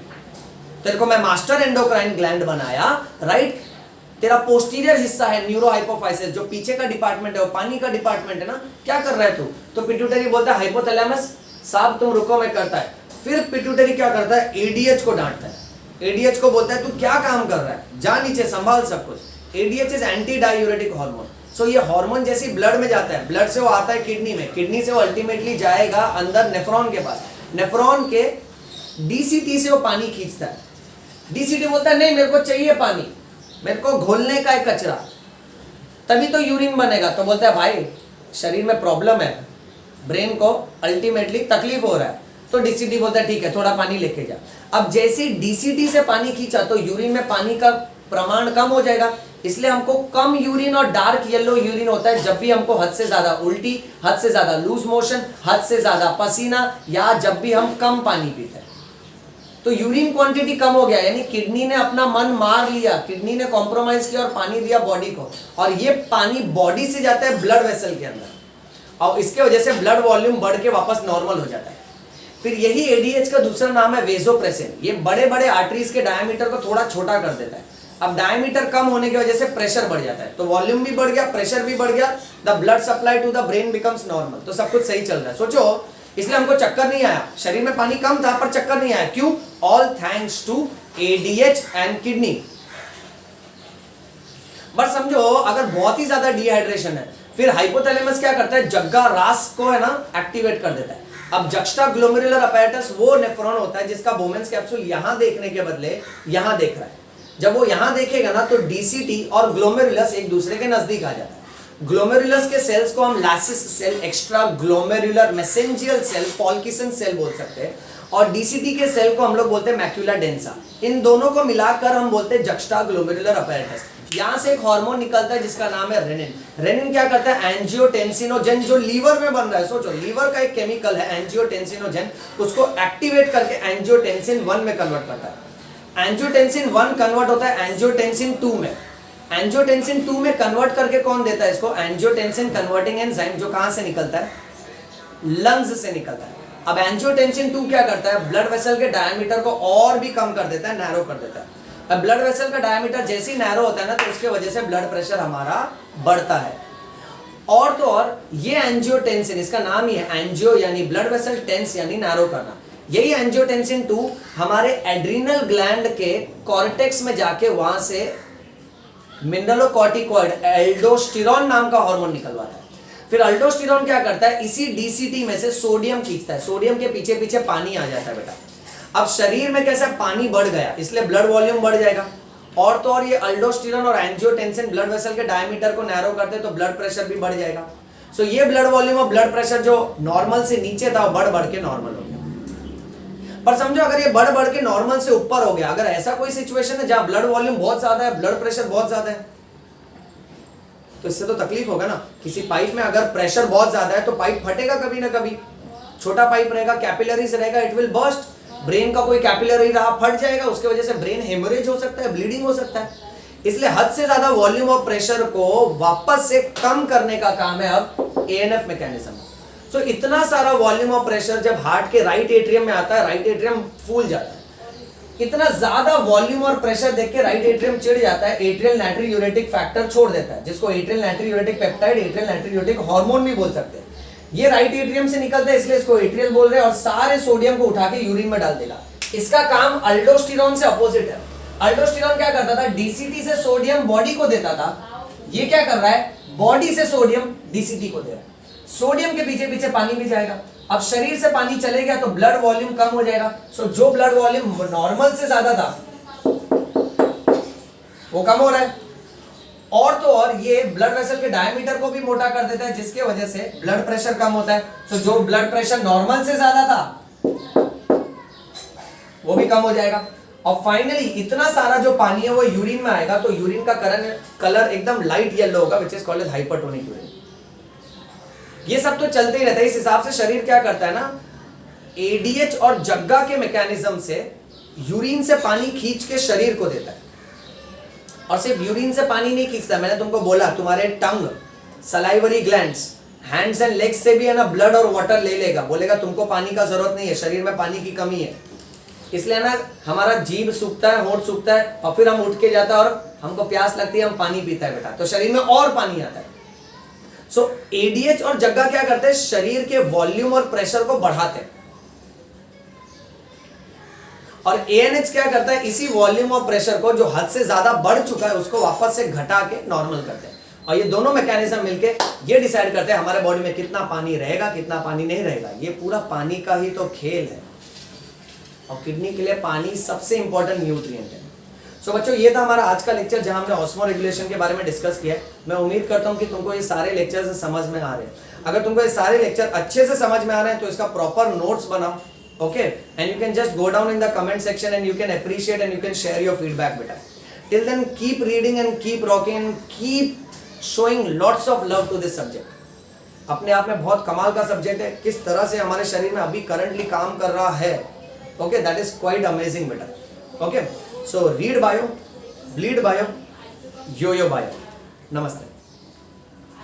तेरे को मैं मास्टर एंडोक्राइन ग्लैंड बनाया, राइट? तेरा पोस्टीरियर हिस्सा है न्यूरो हाइपोफाइसिस, जो पीछे का डिपार्टमेंट है, वो पानी का डिपार्टमेंट है ना, क्या कर रहा है तू? तो पिट्यूटरी बोलता है हाइपोथैलेमस साहब तुम रुको, मैं करता है। फिर पिट्यूटरी क्या करता है, एडीएच को डांटता है। एडीएच को बोलता है तू क्या काम कर रहा है, जा नीचे संभाल सब कुछ। ADH is antidiuretic hormone. So ये हार्मोन जैसी ब्लड में जाता है, ब्लड से वो आता है किडनी में, किडनी से वो अल्टीमेटली जाएगा अंदर नेफ्रॉन के पास, नेफ्रॉन के डीसीटी से वो पानी खींचता है। डीसीटी बोलता है नहीं मेरे को चाहिए पानी, मेरे को घोलने का है कचरा, तभी तो यूरिन बनेगा। तो बोलता है भाई शरीर में प्रॉब्लम है, ब्रेन को अल्टीमेटली तकलीफ हो रहा है। तो डीसीटी बोलता है ठीक है थोड़ा पानी लेके जा। अब जैसे डीसीटी से पानी खींचा तो यूरिन में पानी का प्रमाण कम हो जाएगा, इसलिए हमको कम यूरिन और डार्क येलो यूरिन होता है जब भी हमको हद से ज्यादा उल्टी, हद से ज्यादा लूज मोशन, हद से ज्यादा पसीना, या जब भी हम कम पानी पीते हैं। तो यूरिन क्वांटिटी कम हो गया, यानी किडनी ने अपना मन मार लिया, किडनी ने कॉम्प्रोमाइज किया और पानी दिया बॉडी को, और ये पानी बॉडी से जाता है ब्लड वेसल के अंदर, और इसके वजह से ब्लड वॉल्यूम बढ़ के वापस नॉर्मल हो जाता है। फिर यही एडीएच का दूसरा नाम है वेसोप्रेसिन। ये बड़े बड़े आर्टरीज के डायमीटर को थोड़ा छोटा कर देता है। अब डायमीटर कम होने की वजह से प्रेशर बढ़ जाता है, तो वॉल्यूम भी बढ़ गया, प्रेशर भी बढ़ गया, the blood supply to the brain becomes normal. तो सब कुछ सही चल रहा है। सोचो इसलिए हमको चक्कर नहीं आया, शरीर में पानी कम था पर चक्कर नहीं आया, क्यों? All thanks to ADH and kidney. But समझो अगर बहुत ही ज्यादा डिहाइड्रेशन है, फिर हाइपोथैलेमस क्या करता है, जग्गा रास को है ना एक्टिवेट कर देता है। अब जक्स्टा ग्लोमेरुलर अपैरेटस वो नेफ्रॉन होता है जिसका बोमेंस कैप्सूल यहां देखने के बदले यहां देख रहा है। जब वो यहां देखेगा ना तो डीसीटी और ग्लोमेरुलस एक दूसरे के नजदीक आ जाता है। ग्लोमेरुलस के सेल्स को हम lacis cell, extraglomerular mesangial cell, polkissen cell बोल सकते हैं, और डीसीटी के सेल को हम लोग बोलते हैं मैक्यूला डेंसा। इन दोनों को मिलाकर हम बोलते हैं जक्स्टा ग्लोमेरुलर अपैरेटस। यहां से एक हार्मोन निकलता है जिसका नाम है रेनिन। रेनिन क्या करता है, एंजियोटेंसिनोजन जो लीवर में बन रहा है, सोचो लीवर का एक केमिकल है एंजियोटेंसिनोजन, उसको एक्टिवेट करके एंजियोटेंसिन 1 में कन्वर्ट करता है। एंजियोटेंसिन 1 कन्वर्ट होता है एंजियोटेंसिन 2 में। एंजियोटेंसिन 2 में कन्वर्ट करके कौन देता है इसको, एंजियोटेंसिन कन्वर्टिंग एंजाइम, जो कहां से निकलता है, लंग्स से निकलता है। अब एंजियोटेंसिन 2 क्या करता है, ब्लड वेसल के डायमीटर को और भी कम कर देता है, नैरो कर देता है। अब ब्लड वेसल का डायमीटर जैसे ही नैरो होता है ना, तो उसके वजह से ब्लड प्रेशर हमारा बढ़ता है। और तो और ये एंजियोटेंसिन, इसका नाम ही है एंजियो यानी ब्लड वेसल, टेंस यानी नैरो करना। यही एंजियोटेंसिन 2 हमारे एड्रिनल ग्लैंड के कॉर्टेक्स में जाके वहां से मिनरलोकॉर्टिकॉइड एल्डोस्टेरोन नाम का हार्मोन निकलवाता है। फिर अल्डोस्टेरोन क्या करता है, इसी डीसीटी में से सोडियम खींचता है, सोडियम के पीछे पीछे पानी आ जाता है बेटा। अब शरीर में कैसा पानी बढ़ गया, इसलिए ब्लड वॉल्यूम बढ़ जाएगा। और तो और ये अल्डोस्टेरोन और एंजियोटेंसिन ब्लड वेसल के डायमीटर को नैरो करते हैं, तो ब्लड प्रेशर भी बढ़ जाएगा। सो ये ब्लड वॉल्यूम और ब्लड प्रेशर जो नॉर्मल से नीचे था बढ़ बढ़ के नॉर्मल हो गया। पर समझो अगर ये बढ़ बढ़ के नॉर्मल से ऊपर हो गया, अगर ऐसा कोई सिचुएशन है जहां ब्लड वॉल्यूम बहुत ज्यादा है, ब्लड प्रेशर बहुत ज्यादा है, तो इससे तो तकलीफ होगा ना। किसी पाइप में अगर प्रेशर बहुत ज्यादा है तो पाइप फटेगा कभी ना कभी। छोटा पाइप रहेगा, कैपिलरीज रहेगा, इट विल बर्स्ट। ब्रेन का कोई कैपिलरी रहा, फट जाएगा, उसकी वजह से ब्रेन हेमोरेज हो सकता है, ब्लीडिंग हो सकता है। इसलिए हद से ज्यादा वॉल्यूम और प्रेशर को वापस से कम करने का काम है अब एएनएफ मैकेनिज्म। सो इतना सारा वॉल्यूम और प्रेशर जब हार्ट के राइट एट्रियम में आता है, राइट एट्रियम फूल जाता है। इतना ज्यादा वॉल्यूम और प्रेशर देख के राइट एट्रियम चिढ़ जाता है, एट्रियल नाइट्रोयूरेटिक फैक्टर छोड़ देता है, जिसको एट्रियल नाइट्रोयूरेटिक पेप्टाइड, एट्रियल नाइट्रोयूरेटिक हार्मोन भी बोल सकते हैं। ये राइट एट्रियम से निकलता है, इसलिए इसको एट्रियल बोल रहे हैं, और सारे सोडियम को उठा के यूरिन में डाल देगा। इसका काम अल्डोस्टेरोन से अपोजिट है। अल्डोस्टेरोन क्या करता था, डीसीटी से सोडियम बॉडी को देता था। ये क्या कर रहा है, बॉडी से सोडियम डीसीटी को दे रहा है। सोडियम के पीछे पीछे पानी भी जाएगा। अब शरीर से पानी चले गया तो ब्लड वॉल्यूम कम हो जाएगा। सो जो ब्लड वॉल्यूम नॉर्मल से ज्यादा था वो कम हो रहा है। और तो और ये ब्लड वेसल के डायमीटर को भी मोटा कर देता है, जिसके वजह से ब्लड प्रेशर कम होता है। सो जो ब्लड प्रेशर नॉर्मल से ज्यादा था वो भी कम हो जाएगा। और फाइनली इतना सारा जो पानी है वो यूरिन में आएगा, तो यूरिन का कलर एकदम लाइट येलो होगा, which is called as hypertonic urine. ये सब तो चलते ही रहता है। इस हिसाब से शरीर क्या करता है ना, एडीएच और जग्गा के मैकेनिज्म से यूरिन से पानी खींच के शरीर को देता है। और सिर्फ यूरिन से पानी नहीं खींचता, मैंने तुमको बोला तुम्हारे tongue, salivary glands, hands and legs से भी है ना ब्लड और वाटर ले लेगा, बोलेगा तुमको पानी का जरूरत नहीं है, शरीर में पानी की कमी है। इसलिए ना हमारा जीभ सूखता है, होंठ सूखता है, और फिर हम उठ के जाता है और हमको प्यास लगती है, हम पानी पीता है बेटा, तो शरीर में और पानी आता है। सो एडीएच और जग्गा क्या करते हैं, शरीर के वॉल्यूम और प्रेशर को बढ़ाते हैं। और एएनएच क्या करता है, इसी वॉल्यूम और प्रेशर को जो हद से ज्यादा बढ़ चुका है उसको वापस से घटा के नॉर्मल करते हैं। और ये दोनों मैकेनिज्म मिलके ये डिसाइड करते हैं हमारे बॉडी में कितना पानी रहेगा, कितना पानी नहीं रहेगा। ये पूरा पानी का ही तो खेल है, और किडनी के लिए पानी सबसे इंपॉर्टेंट न्यूट्रिएंट है। सो बच्चों, ये था हमारा आज का लेक्चर जहां हमने ऑस्मो रेगुलेशन के बारे में डिस्कस किया है। मैं उम्मीद करता हूं कि तुमको ये सारे लेक्चर समझ में आ रहे हैं। अगर तुमको ये सारे लेक्चर अच्छे से समझ में आ रहे हैं तो इसका प्रॉपर नोट्स बनाओ, okay, and you can just go down in the comment section and you can appreciate and you can share your feedback बेटा। Till then keep reading and keep rocking and keep showing lots of love to this subject. अपने आप में बहुत कमाल का subject है, किस तरह से हमारे शरीर में अभी करंटली काम कर रहा है, okay, that is quite amazing बेटा। Okay, so read bio, bleed bio, yo-yo bio. Namaste.